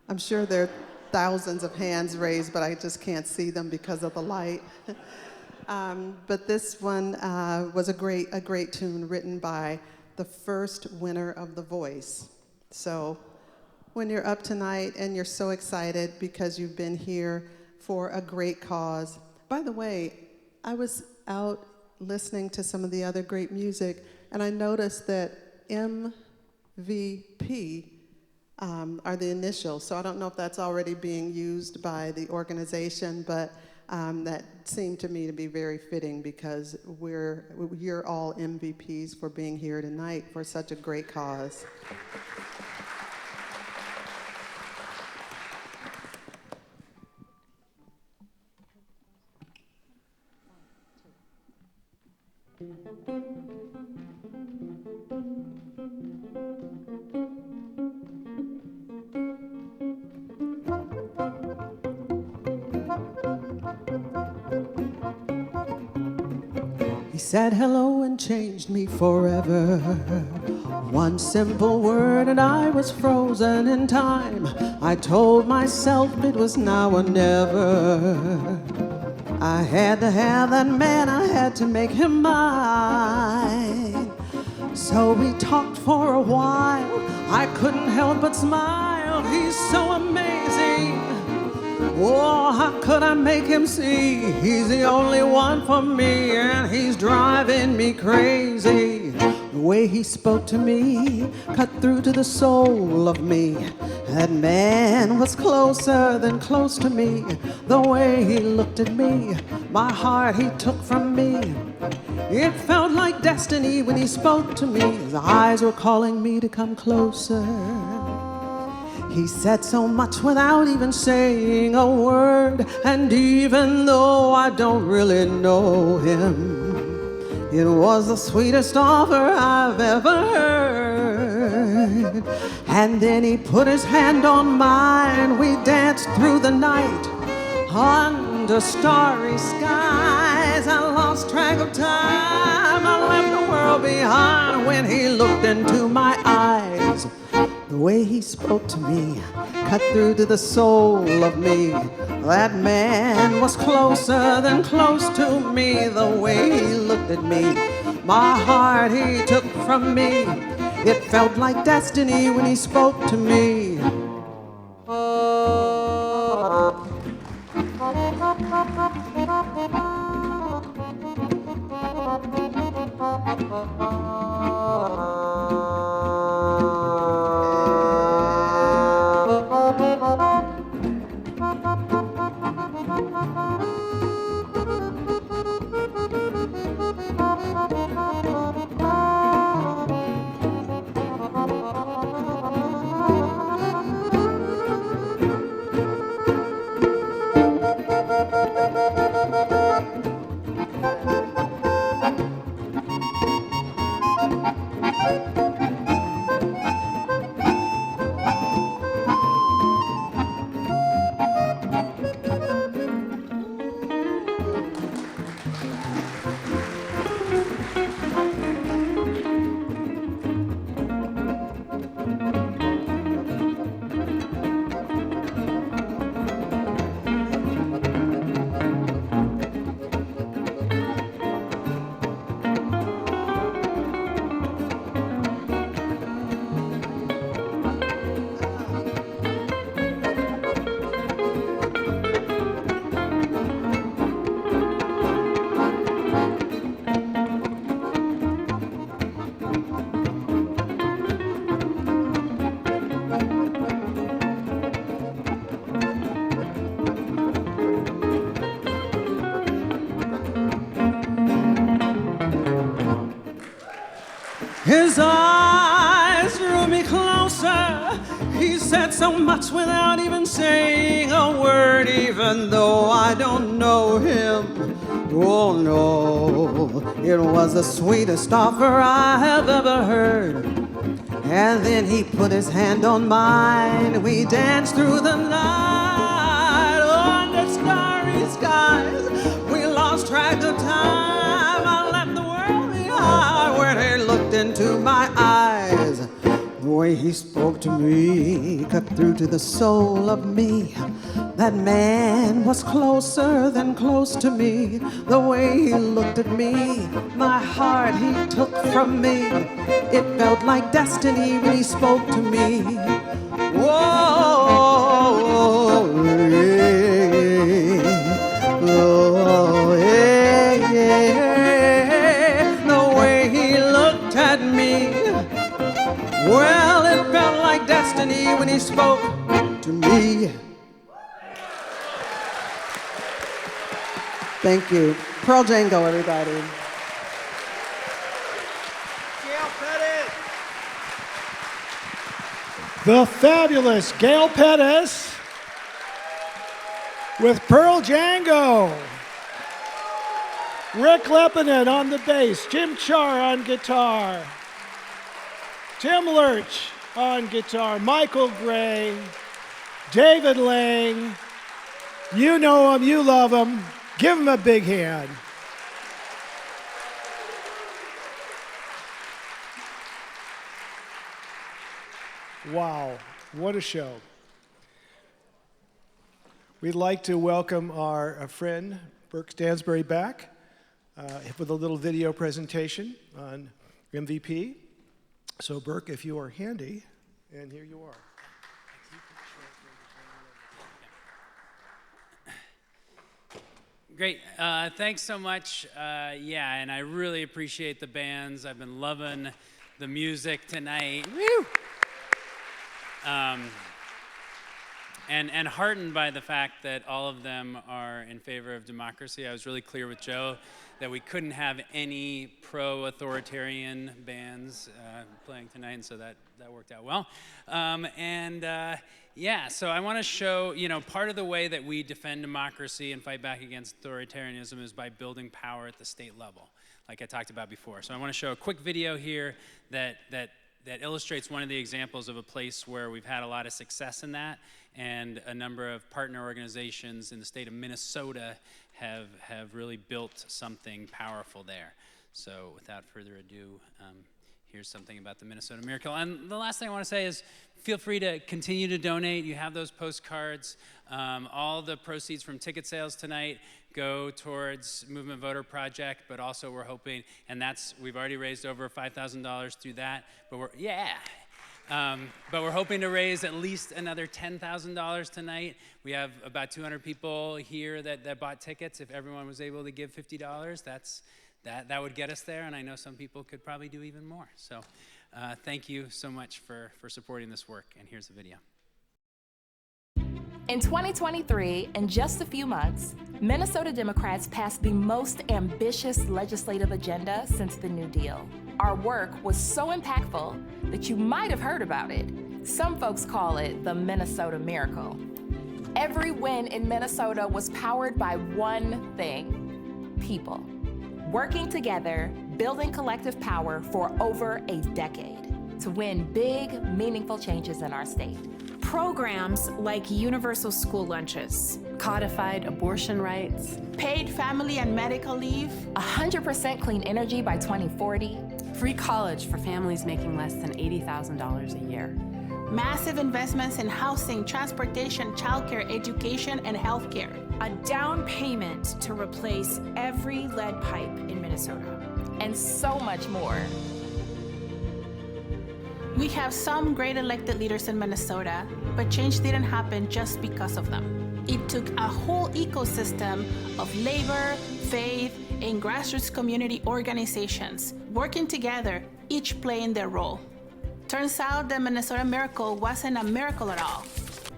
I'm sure there are thousands of hands raised, but I just can't see them because of the light. But this one was a great tune written by the first winner of The Voice. So when you're up tonight and you're so excited because you've been here for a great cause. By the way, I was out listening to some of the other great music, and I noticed that MVP are the initials. So I don't know if that's already being used by the organization, but that seemed to me to be very fitting because you're all MVPs for being here tonight for such a great cause. He said hello and changed me forever. One simple word and I was frozen in time. I told myself it was now or never. I had to have that man, I had to make him mine. So we talked for a while, I couldn't help but smile. He's so amazing. Oh, how could I make him see? He's the only one for me, and he's driving me crazy. The way he spoke to me cut through to the soul of me. That man was closer than close to me. The way he looked at me, my heart he took from me. It felt like destiny when he spoke to me. His eyes were calling me to come closer. He said so much without even saying a word. And even though I don't really know him, it was the sweetest offer I've ever heard. And then he put his hand on mine. We danced through the night under starry skies. I lost track of time. I left the world behind when he looked into my eyes. The way he spoke to me cut through to the soul of me. That man was closer than close to me. The way he looked at me, my heart he took from me. It felt like destiny when he spoke to me. His eyes drew me closer. He said so much without even saying a word, even though I don't know him. Oh no, it was the sweetest offer I have ever heard. And then he put his hand on mine. We danced through the night under starry skies. We lost track of time. I left the world behind when he looked into my eyes. The way he spoke to me cut through to the soul of me. That man was closer than close to me. The way he looked at me, my heart he took from me. It felt like destiny when he spoke to me. Whoa, yeah, oh, yeah, yeah. The way he looked at me, well, it felt like destiny when he spoke to me. Thank you. Pearl Django, everybody. Gail Pettis. The fabulous Gail Pettis with Pearl Django. Rick Lepinen on the bass, Jim Char on guitar, Tim Lurch on guitar, Michael Gray, David Lang. You know him, you love him. Give him a big hand. Wow, what a show. We'd like to welcome our friend, Burke Stansbury, back with a little video presentation on MVP. So Burke, if you are handy, and here you are. Great. Thanks so much. Yeah, and I really appreciate the bands. I've been loving the music tonight. Woo! And heartened by the fact that all of them are in favor of democracy. I was really clear with Joe that we couldn't have any pro-authoritarian bands playing tonight, and so that worked out well. Yeah, so I want to show, part of the way that we defend democracy and fight back against authoritarianism is by building power at the state level, like I talked about before. So I want to show a quick video here that illustrates one of the examples of a place where we've had a lot of success in that, and a number of partner organizations in the state of Minnesota have really built something powerful there. So without further ado, here's something about the Minnesota Miracle. And the last thing I want to say is feel free to continue to donate. You have those postcards. All the proceeds from ticket sales tonight go towards Movement Voter Project, but also we're hoping, and we've already raised over $5,000 through that, but we're hoping to raise at least another $10,000 tonight. We have about 200 people here that bought tickets. If everyone was able to give $50, that would get us there, and I know some people could probably do even more. So thank you so much for supporting this work, and here's the video. In 2023, in just a few months, Minnesota Democrats passed the most ambitious legislative agenda since the New Deal. Our work was so impactful that you might have heard about it. Some folks call it the Minnesota Miracle. Every win in Minnesota was powered by one thing: people. Working together, building collective power for over a decade to win big, meaningful changes in our state. Programs like universal school lunches, codified abortion rights, paid family and medical leave, 100% clean energy by 2040, free college for families making less than $80,000 a year, massive investments in housing, transportation, childcare, education, and healthcare, a down payment to replace every lead pipe in Minnesota, and so much more. We have some great elected leaders in Minnesota, but change didn't happen just because of them. It took a whole ecosystem of labor, faith, and grassroots community organizations working together, each playing their role. Turns out the Minnesota Miracle wasn't a miracle at all.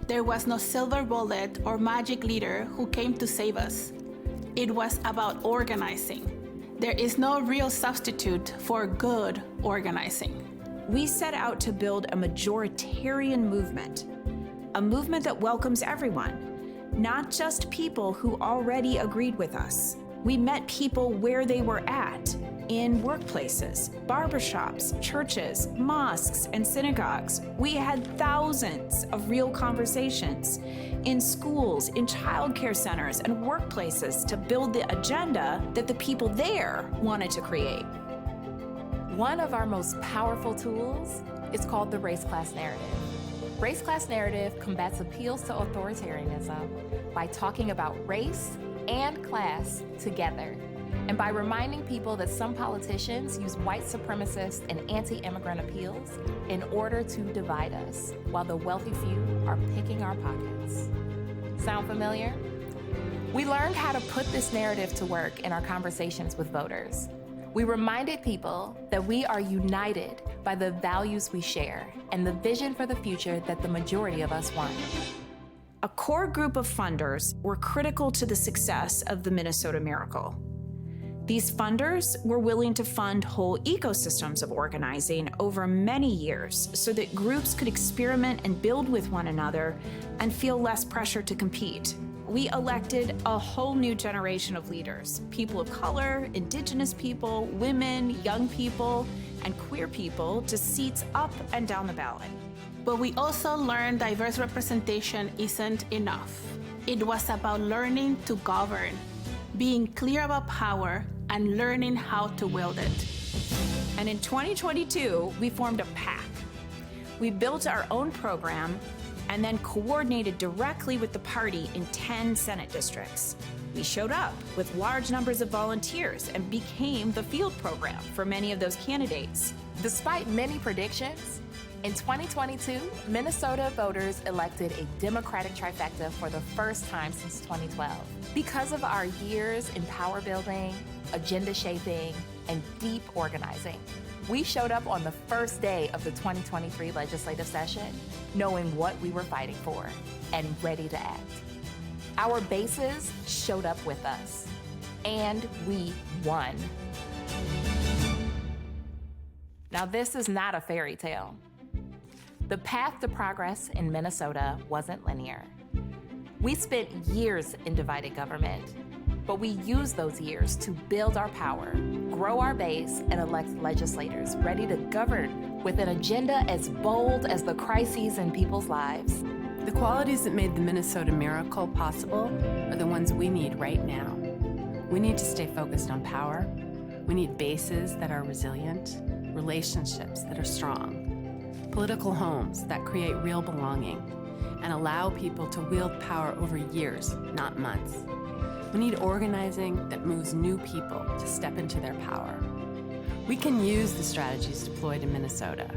There was no silver bullet or magic leader who came to save us. It was about organizing. There is no real substitute for good organizing. We set out to build a majoritarian movement, a movement that welcomes everyone, not just people who already agreed with us. We met people where they were at, in workplaces, barbershops, churches, mosques, and synagogues. We had thousands of real conversations in schools, in childcare centers, and workplaces to build the agenda that the people there wanted to create. One of our most powerful tools is called the race-class narrative. Race-class narrative combats appeals to authoritarianism by talking about race and class together, and by reminding people that some politicians use white supremacist and anti-immigrant appeals in order to divide us, while the wealthy few are picking our pockets. Sound familiar? We learned how to put this narrative to work in our conversations with voters. We reminded people that we are united by the values we share and the vision for the future that the majority of us want. A core group of funders were critical to the success of the Minnesota Miracle. These funders were willing to fund whole ecosystems of organizing over many years so that groups could experiment and build with one another and feel less pressure to compete. We elected a whole new generation of leaders, people of color, indigenous people, women, young people, and queer people to seats up and down the ballot. But we also learned diverse representation isn't enough. It was about learning to govern, being clear about power, and learning how to wield it. And in 2022, we formed a PAC. We built our own program and then coordinated directly with the party in 10 Senate districts. We showed up with large numbers of volunteers and became the field program for many of those candidates. Despite many predictions, in 2022, Minnesota voters elected a Democratic trifecta for the first time since 2012. Because of our years in power building, agenda shaping, and deep organizing, we showed up on the first day of the 2023 legislative session, knowing what we were fighting for and ready to act. Our bases showed up with us, and we won. Now, this is not a fairy tale. The path to progress in Minnesota wasn't linear. We spent years in divided government, but we used those years to build our power, grow our base, and elect legislators ready to govern with an agenda as bold as the crises in people's lives. The qualities that made the Minnesota Miracle possible are the ones we need right now. We need to stay focused on power. We need bases that are resilient, relationships that are strong, political homes that create real belonging and allow people to wield power over years, not months. We need organizing that moves new people to step into their power. We can use the strategies deployed in Minnesota.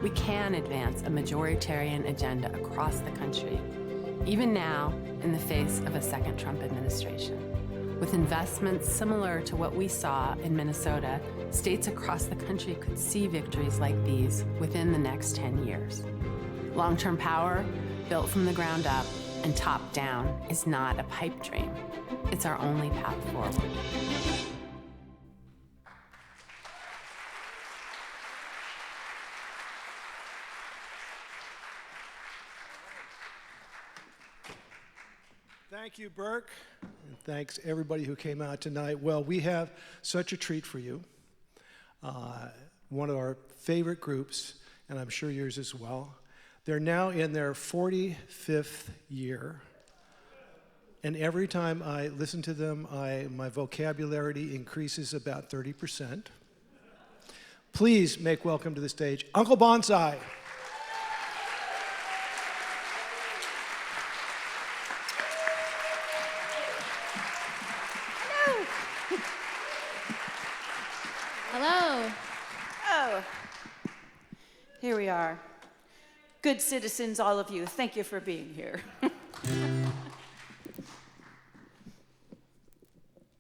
We can advance a majoritarian agenda across the country, even now in the face of a second Trump administration. With investments similar to what we saw in Minnesota, states across the country could see victories like these within the next 10 years. Long-term power, built from the ground up and top down, is not a pipe dream. It's our only path forward. Thank you, Burke. And thanks everybody who came out tonight. Well, we have such a treat for you. One of our favorite groups, and I'm sure yours as well. They're now in their 45th year. And every time I listen to them, my vocabulary increases about 30%. Please make welcome to the stage Uncle Bonsai. Hello. Oh, here we are. Good citizens, all of you. Thank you for being here.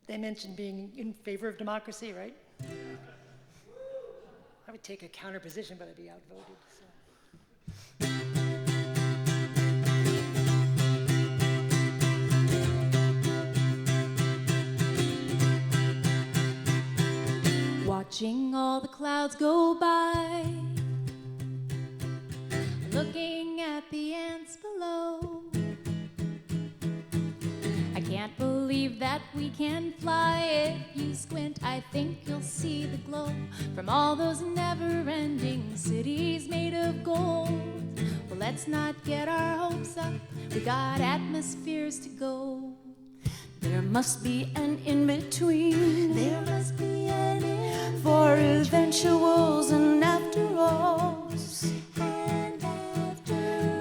They mentioned being in favor of democracy, right? I would take a counter position, but I'd be outvoted. So. all the clouds go by, looking at the ants below. I can't believe that we can fly. If you squint, I think you'll see the glow from all those never-ending cities made of gold. Well, let's not get our hopes up. We got atmospheres to go. There must be an in-between. There must be an in-between for eventuals and after-alls.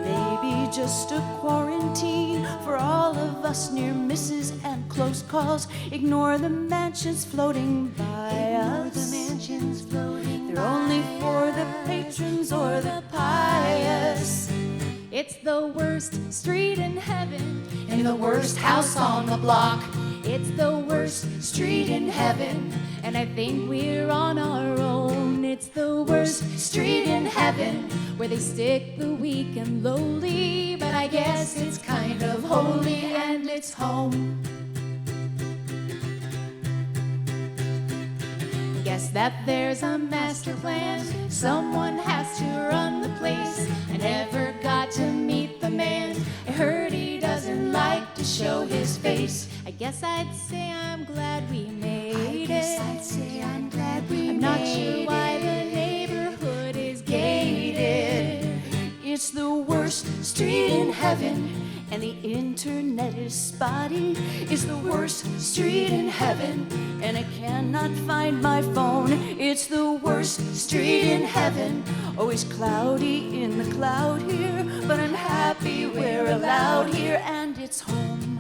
Maybe just a quarantine for all of us near misses and close calls. Ignore the mansions floating by us. They're only for the patrons or the pious. It's the worst street in heaven, in the worst house on the block. It's the worst street in heaven, and I think we're on our own. It's the worst street in heaven, where they stick the weak and lowly, but I guess it's kind of holy, and it's home. Guess that there's a master plan. Someone has to run the place. I never got to meet the man. I heard he doesn't like to show his face. I guess I'd say I'm glad we made it. I'd say I'm glad we I'm not sure why the neighborhood is gated. It's the worst street in heaven, and the internet is spotty. It's the worst street in heaven, and I cannot find my phone. It's the worst street in heaven, always cloudy in the cloud here, but I'm happy we're allowed here, and it's home.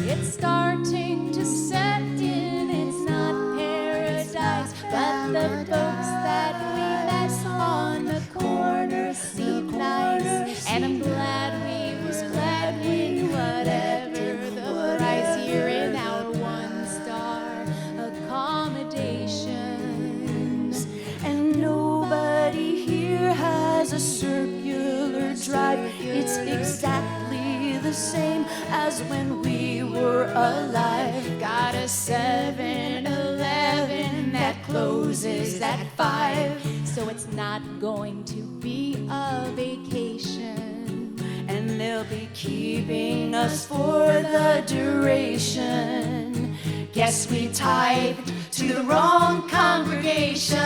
It's starting to set in. It's not paradise, but the folks that we met on the corner seem nice, and I'm glad we were glad we whatever the price here in our one-star accommodations. And nobody here has a circular drive. It's exactly the same as when we were alive. Got a 7-Eleven that closes at 5, so it's not going to be a vacation. And they'll be keeping us for the duration. Guess we tithed to the wrong congregation.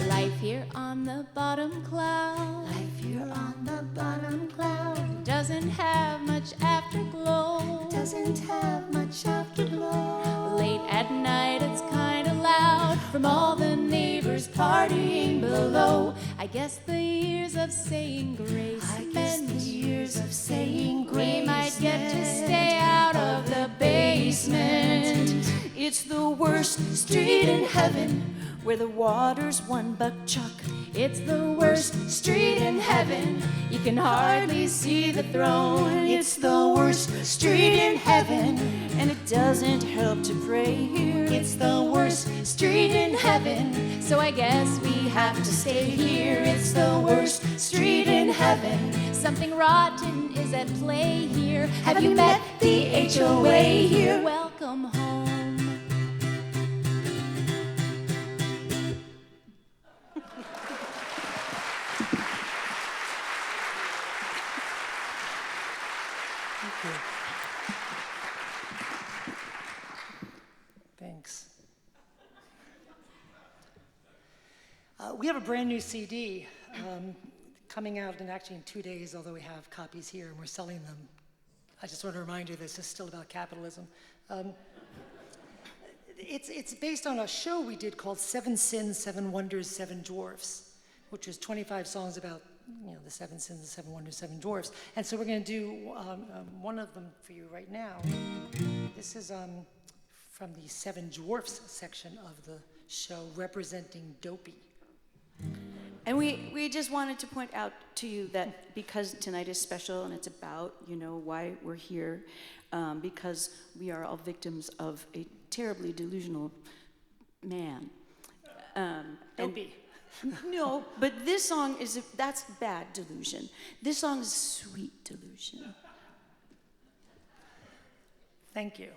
Life here on the bottom cloud. Life here on the bottom cloud doesn't have much afterglow. Doesn't have much afterglow. Late at night it's kinda loud from all the neighbors partying below. I guess the years of saying grace meant the years of saying grace we might get to stay out of the basement. It's the worst street in heaven, where the water's $1 chuck. It's the worst street in heaven. You can hardly see the throne. It's the worst street in heaven, and it doesn't help to pray here. It's the worst street in heaven, so I guess we have to stay here. It's the worst street in heaven. Something rotten is at play here. Have you met the HOA here? Welcome home. Thanks. We have a brand new CD coming out in 2 days, although we have copies here and we're selling them. I just want to remind you this is still about capitalism. It's based on a show we did called 7 Sins, 7 Wonders, 7 Dwarfs, which was 25 songs about the 7 sins, the 7 wonders, 7 dwarfs. And so we're going to do one of them for you right now. This is from the 7 Dwarfs section of the show, representing Dopey. And we just wanted to point out to you that because tonight is special and it's about, why we're here, because we are all victims of a terribly delusional man. Dopey. No, but this song that's bad delusion. This song is sweet delusion. Thank you.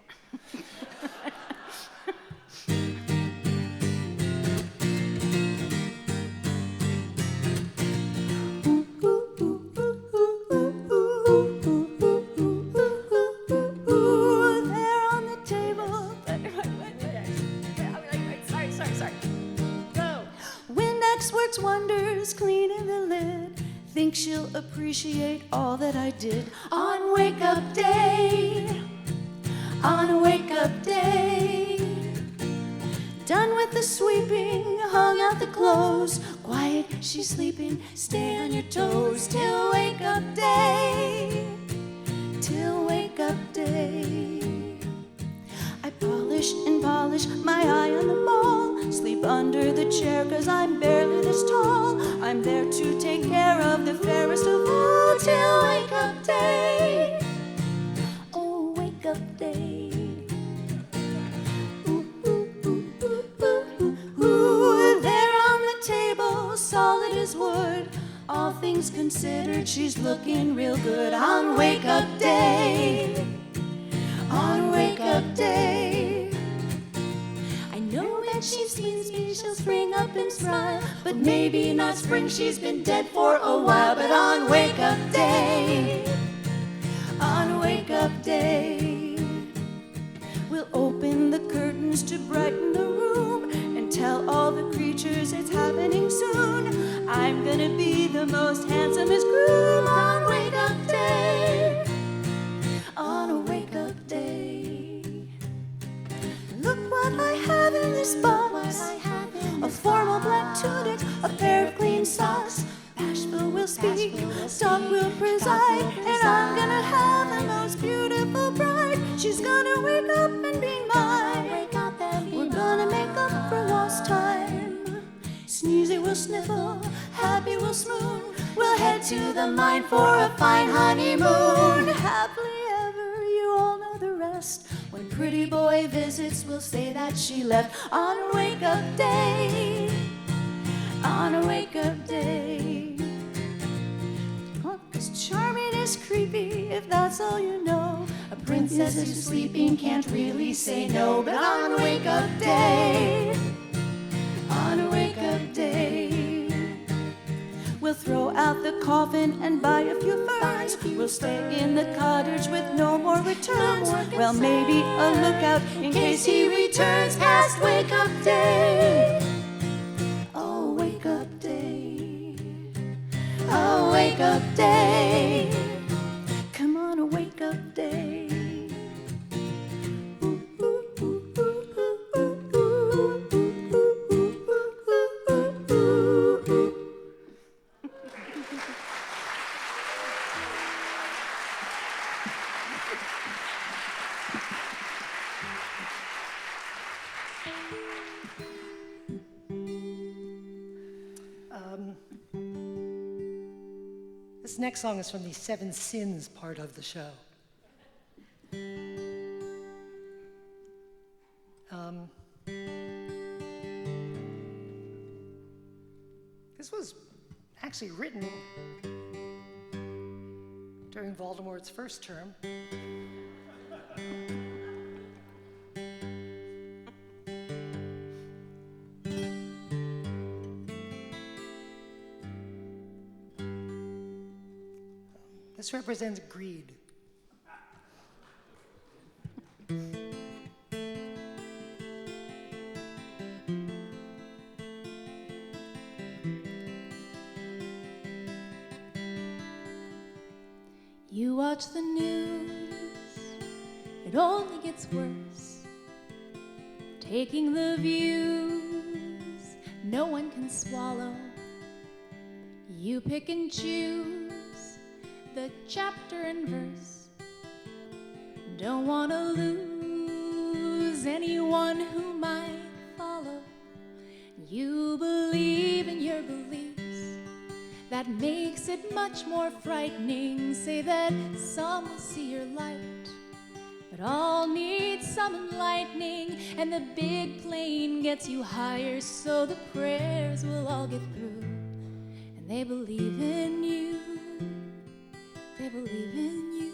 she'll appreciate all that I did on Wake Up Day. On Wake Up Day. Done with the sweeping, hung out the clothes. Quiet, she's sleeping, stay on your toes till Wake Up Day. Till Wake Up Day. I polish and polish my eye on the ball. Sleep under the chair cause I'm barely this tall. I'm there to take care of the fairest of all till Wake Up Day. Oh, Wake Up Day. Ooh, ooh, ooh, ooh, ooh, ooh, ooh. There on the table, solid as wood. All things considered, she's looking real good on Wake Up Day. On Wake Up Day. I know that she's seen me, she'll spring up and smile. But maybe not spring, she's been dead for a while. But on Wake Up Day, on Wake Up Day, we'll open the curtains to brighten the room and tell all the creatures it's happening soon. I'm gonna be the most handsomest groom on Wake Up Day. On a Wake Up Day. Look what I have in this box. A formal black tunic, a pair of clean socks. Asheville will speak, Stock will preside, and I'm gonna have the most beautiful bride. She's gonna wake up and be mine. We're gonna make up for lost time. Sneezy will sniffle, happy will swoon. We'll head to the mine for a fine honeymoon. Happily ever, you all know the rest. When pretty boy visits, we'll say that she left on a Wake Up Day. On a Wake Up Day. As charming as creepy, if that's all you know. A princess who's sleeping can't really say no. But on a Wake Up Day, on a Wake Up Day, we'll throw out the coffin and buy a few ferns. We'll stay in the cottage with no more returns. Well, maybe a lookout in case he returns past Wake Up Day. Oh, Wake Up Day. Oh, Wake Up Day. Come on, a Wake Up Day. This next song is from the Seven Sins part of the show. This was actually written during Voldemort's first term. This represents greed. You watch the news, it only gets worse. Taking the views no one can swallow. You pick and choose the chapter and verse. Don't want to lose anyone who might follow. You believe in your beliefs. That makes it much more frightening. Say that some will see your light, but all need some enlightening. And the big plane gets you higher, so the prayers will all get through. And they believe in you. They believe in you.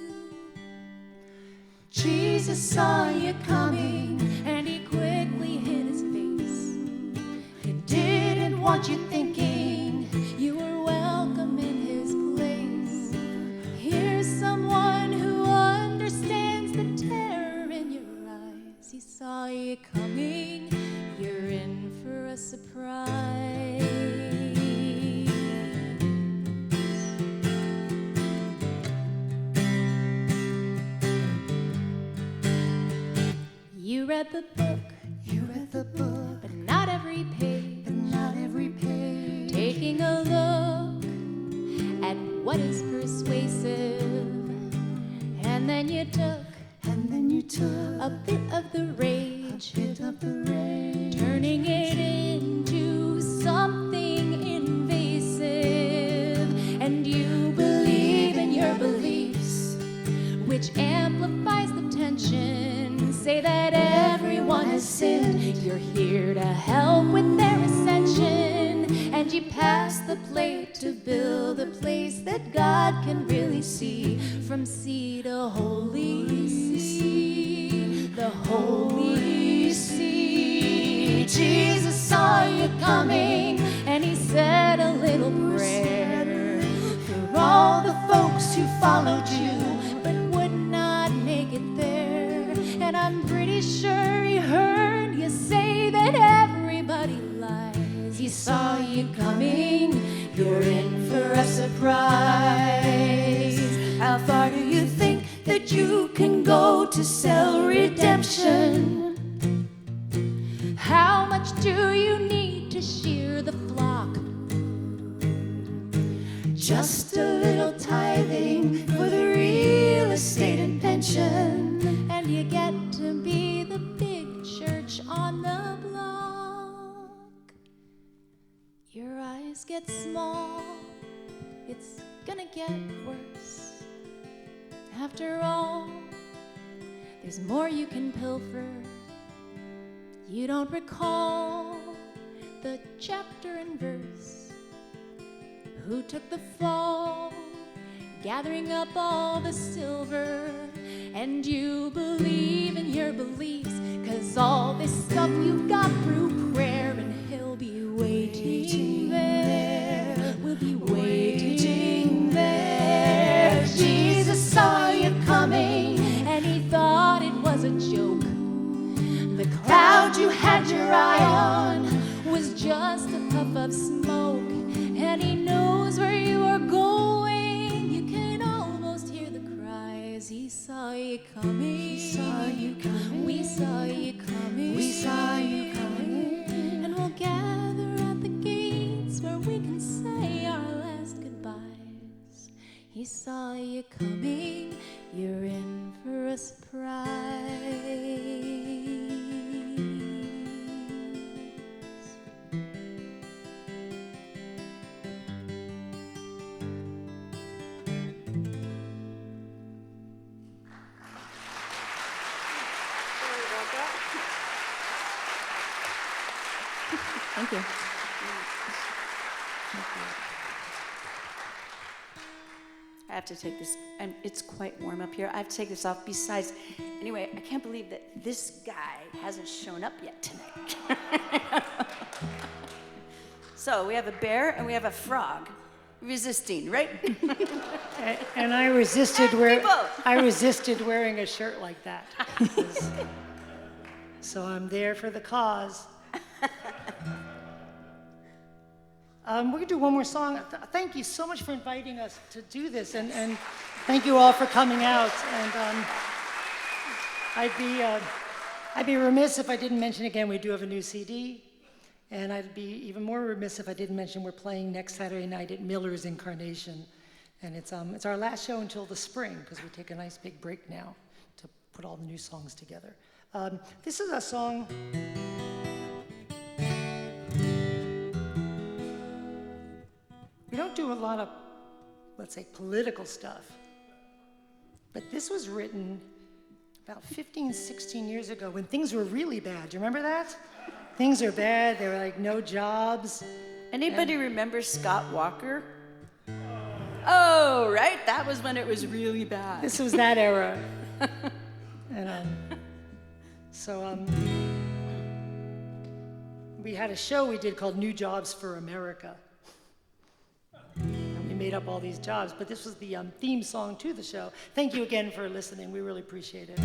Jesus saw you coming, and he quickly hid his face. He didn't want you thinking you were welcome in his place. Here's someone who understands the terror in your eyes. He saw you coming, you're in for a surprise. read the book, but not every page. Taking a look at what is persuasive, and then you took a bit of the rage, turning it into something invasive. And you believe in your beliefs, which amplifies the tension. Say that everyone has sinned. You're here to help with their ascension. And you pass the plate to build a place that God can really see. From sea to holy sea, the holy sea. Jesus saw you coming, and he said a little prayer for all the folks who followed you but would not make it there. And I'm pretty sure he heard you say that everybody lies. He saw you coming, you're in for a surprise. How far do you think that you can go to sell redemption? How much do you need to shear the flock? Just a little tithing for the real estate and pension, and you get to be the big church on the block. Your eyes get small, it's gonna get worse. After all, there's more you can pilfer. You don't recall the chapter and verse. Who took the fall, gathering up all the silver? And you believe in your beliefs, 'cause all this stuff you got through prayer. And he'll be waiting there, we'll be waiting there. Jesus saw you coming, and he thought it was a joke. The cloud you had your eye on was just a puff of smoke. And he knows where you are going. You can almost hear the cries. He saw you coming. He saw you coming. We saw you coming. We saw you coming. And we'll gather at the gates where we can say our last goodbyes. He saw you coming. You're in for a surprise. Thank you. I have to take this, it's quite warm up here. I have to take this off. Besides, anyway, I can't believe that this guy hasn't shown up yet tonight. So we have a bear and we have a frog resisting, right? And I resisted wearing a shirt like that. So I'm there for the cause. We're going to do one more song. Thank you so much for inviting us to do this, and thank you all for coming out. And I'd be remiss if I didn't mention again, we do have a new CD, and I'd be even more remiss if I didn't mention we're playing next Saturday night at Miller's Incarnation, and it's our last show until the spring, because we take a nice big break now to put all the new songs together. This is a song. We don't do a lot of, let's say, political stuff, but this was written about 15, 16 years ago when things were really bad. Do you remember that? Things are bad, there were like no jobs. Anybody remember Scott Walker? Oh, right, that was when it was really bad. This was that era. And we had a show we did called New Jobs for America. And we made up all these jobs, but this was the theme song to the show. Thank you again for listening. We really appreciate it.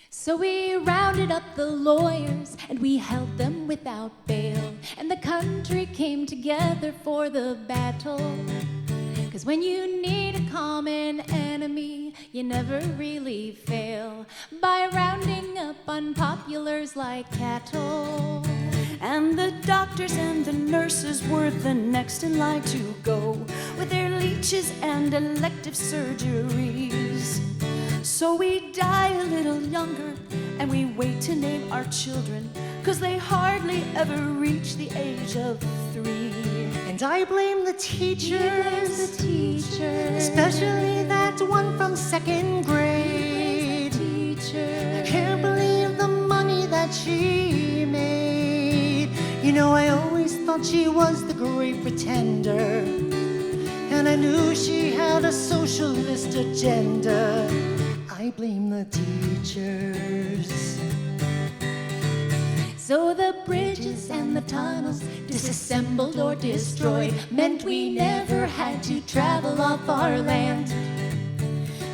So we rounded up the lawyers and we held them without bail. And the country came together for the battle, 'Cause when you need a common enemy, you never really fail by rounding up unpopulars like cattle. And the doctors and the nurses were the next in line to go with their leeches and elective surgeries. So we die a little younger and we wait to name our children, 'cause they hardly ever reach the age of 3. And I blame the teachers, especially that one from 2nd grade. I can't believe the money that she made. You know, I always thought she was the great pretender, and I knew she had a socialist agenda. I blame the teachers. So the bridges and the tunnels, disassembled or destroyed, meant we never had to travel off our land.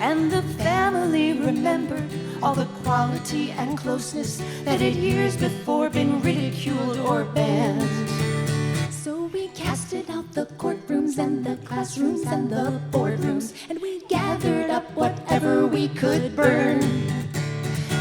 And the family remembered all the quality and closeness that had years before been ridiculed or banned. So we casted out the courtrooms and the classrooms and the boardrooms, and we gathered up whatever we could burn.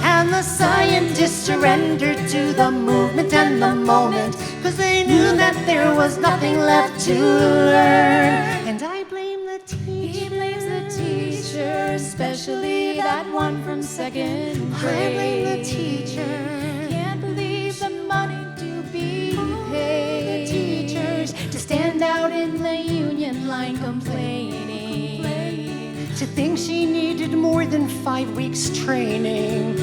And the scientists surrendered to the movement and the moment, 'cause they knew that there was nothing left to learn. And I blame the teachers. He blames the teachers, especially that one from 2nd grade. I blame the teachers. Can't believe the money to be paid. The teachers. To stand out in the union line complaining. To think she needed more than 5 weeks training.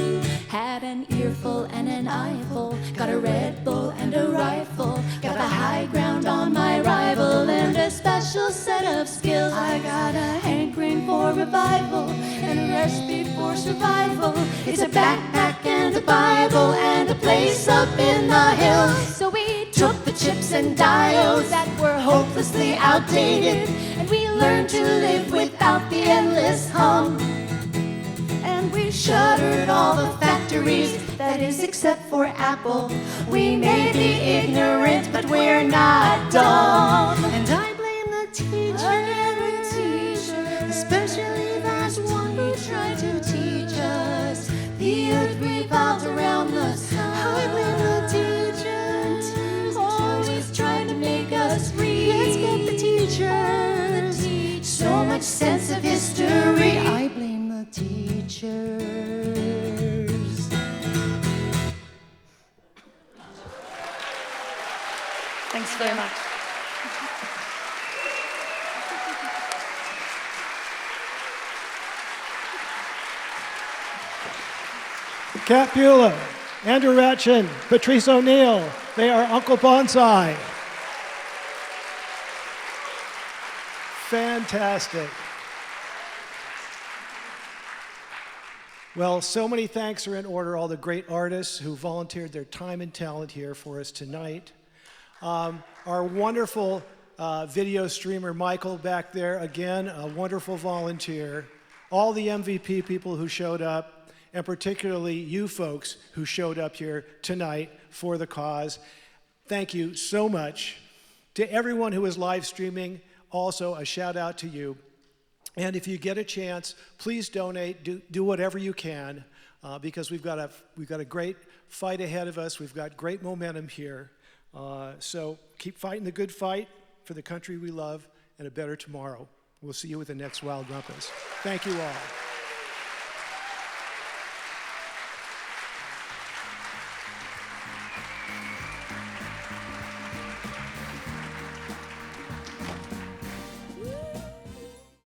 Had an earful and an eyeful, got a Red Bull and a rifle, got the high ground on my rival, and a special set of skills. I got a hankering for revival and a recipe for survival. It's a backpack and a Bible and a place up in the hills. So we took the chips and diodes that were hopelessly outdated, and we learned to live without the endless hum. And we shuttered all the factories, that is except for Apple. We may be ignorant, but we're not dumb. And I blame the teachers, especially that one who tried to teach us. The earth revolves around the sun. I blame the teachers, always trying to make us read. Let's get the teachers. So much sense of history. I blame the teachers. Thanks very much. Kat Beulah, Andrew Ratchin, Patrice O'Neill. They are Uncle Bonsai. Fantastic. Well, so many thanks are in order, all the great artists who volunteered their time and talent here for us tonight. Our wonderful video streamer, Michael, back there, again, a wonderful volunteer. All the MVP people who showed up, and particularly you folks who showed up here tonight for the cause. Thank you so much. To everyone who is live streaming, also a shout out to you. And if you get a chance, please donate, do whatever you can, because we've got a great fight ahead of us. We've got great momentum here. So keep fighting the good fight for the country we love and a better tomorrow. We'll see you with the next Wild Rumpus. Thank you all.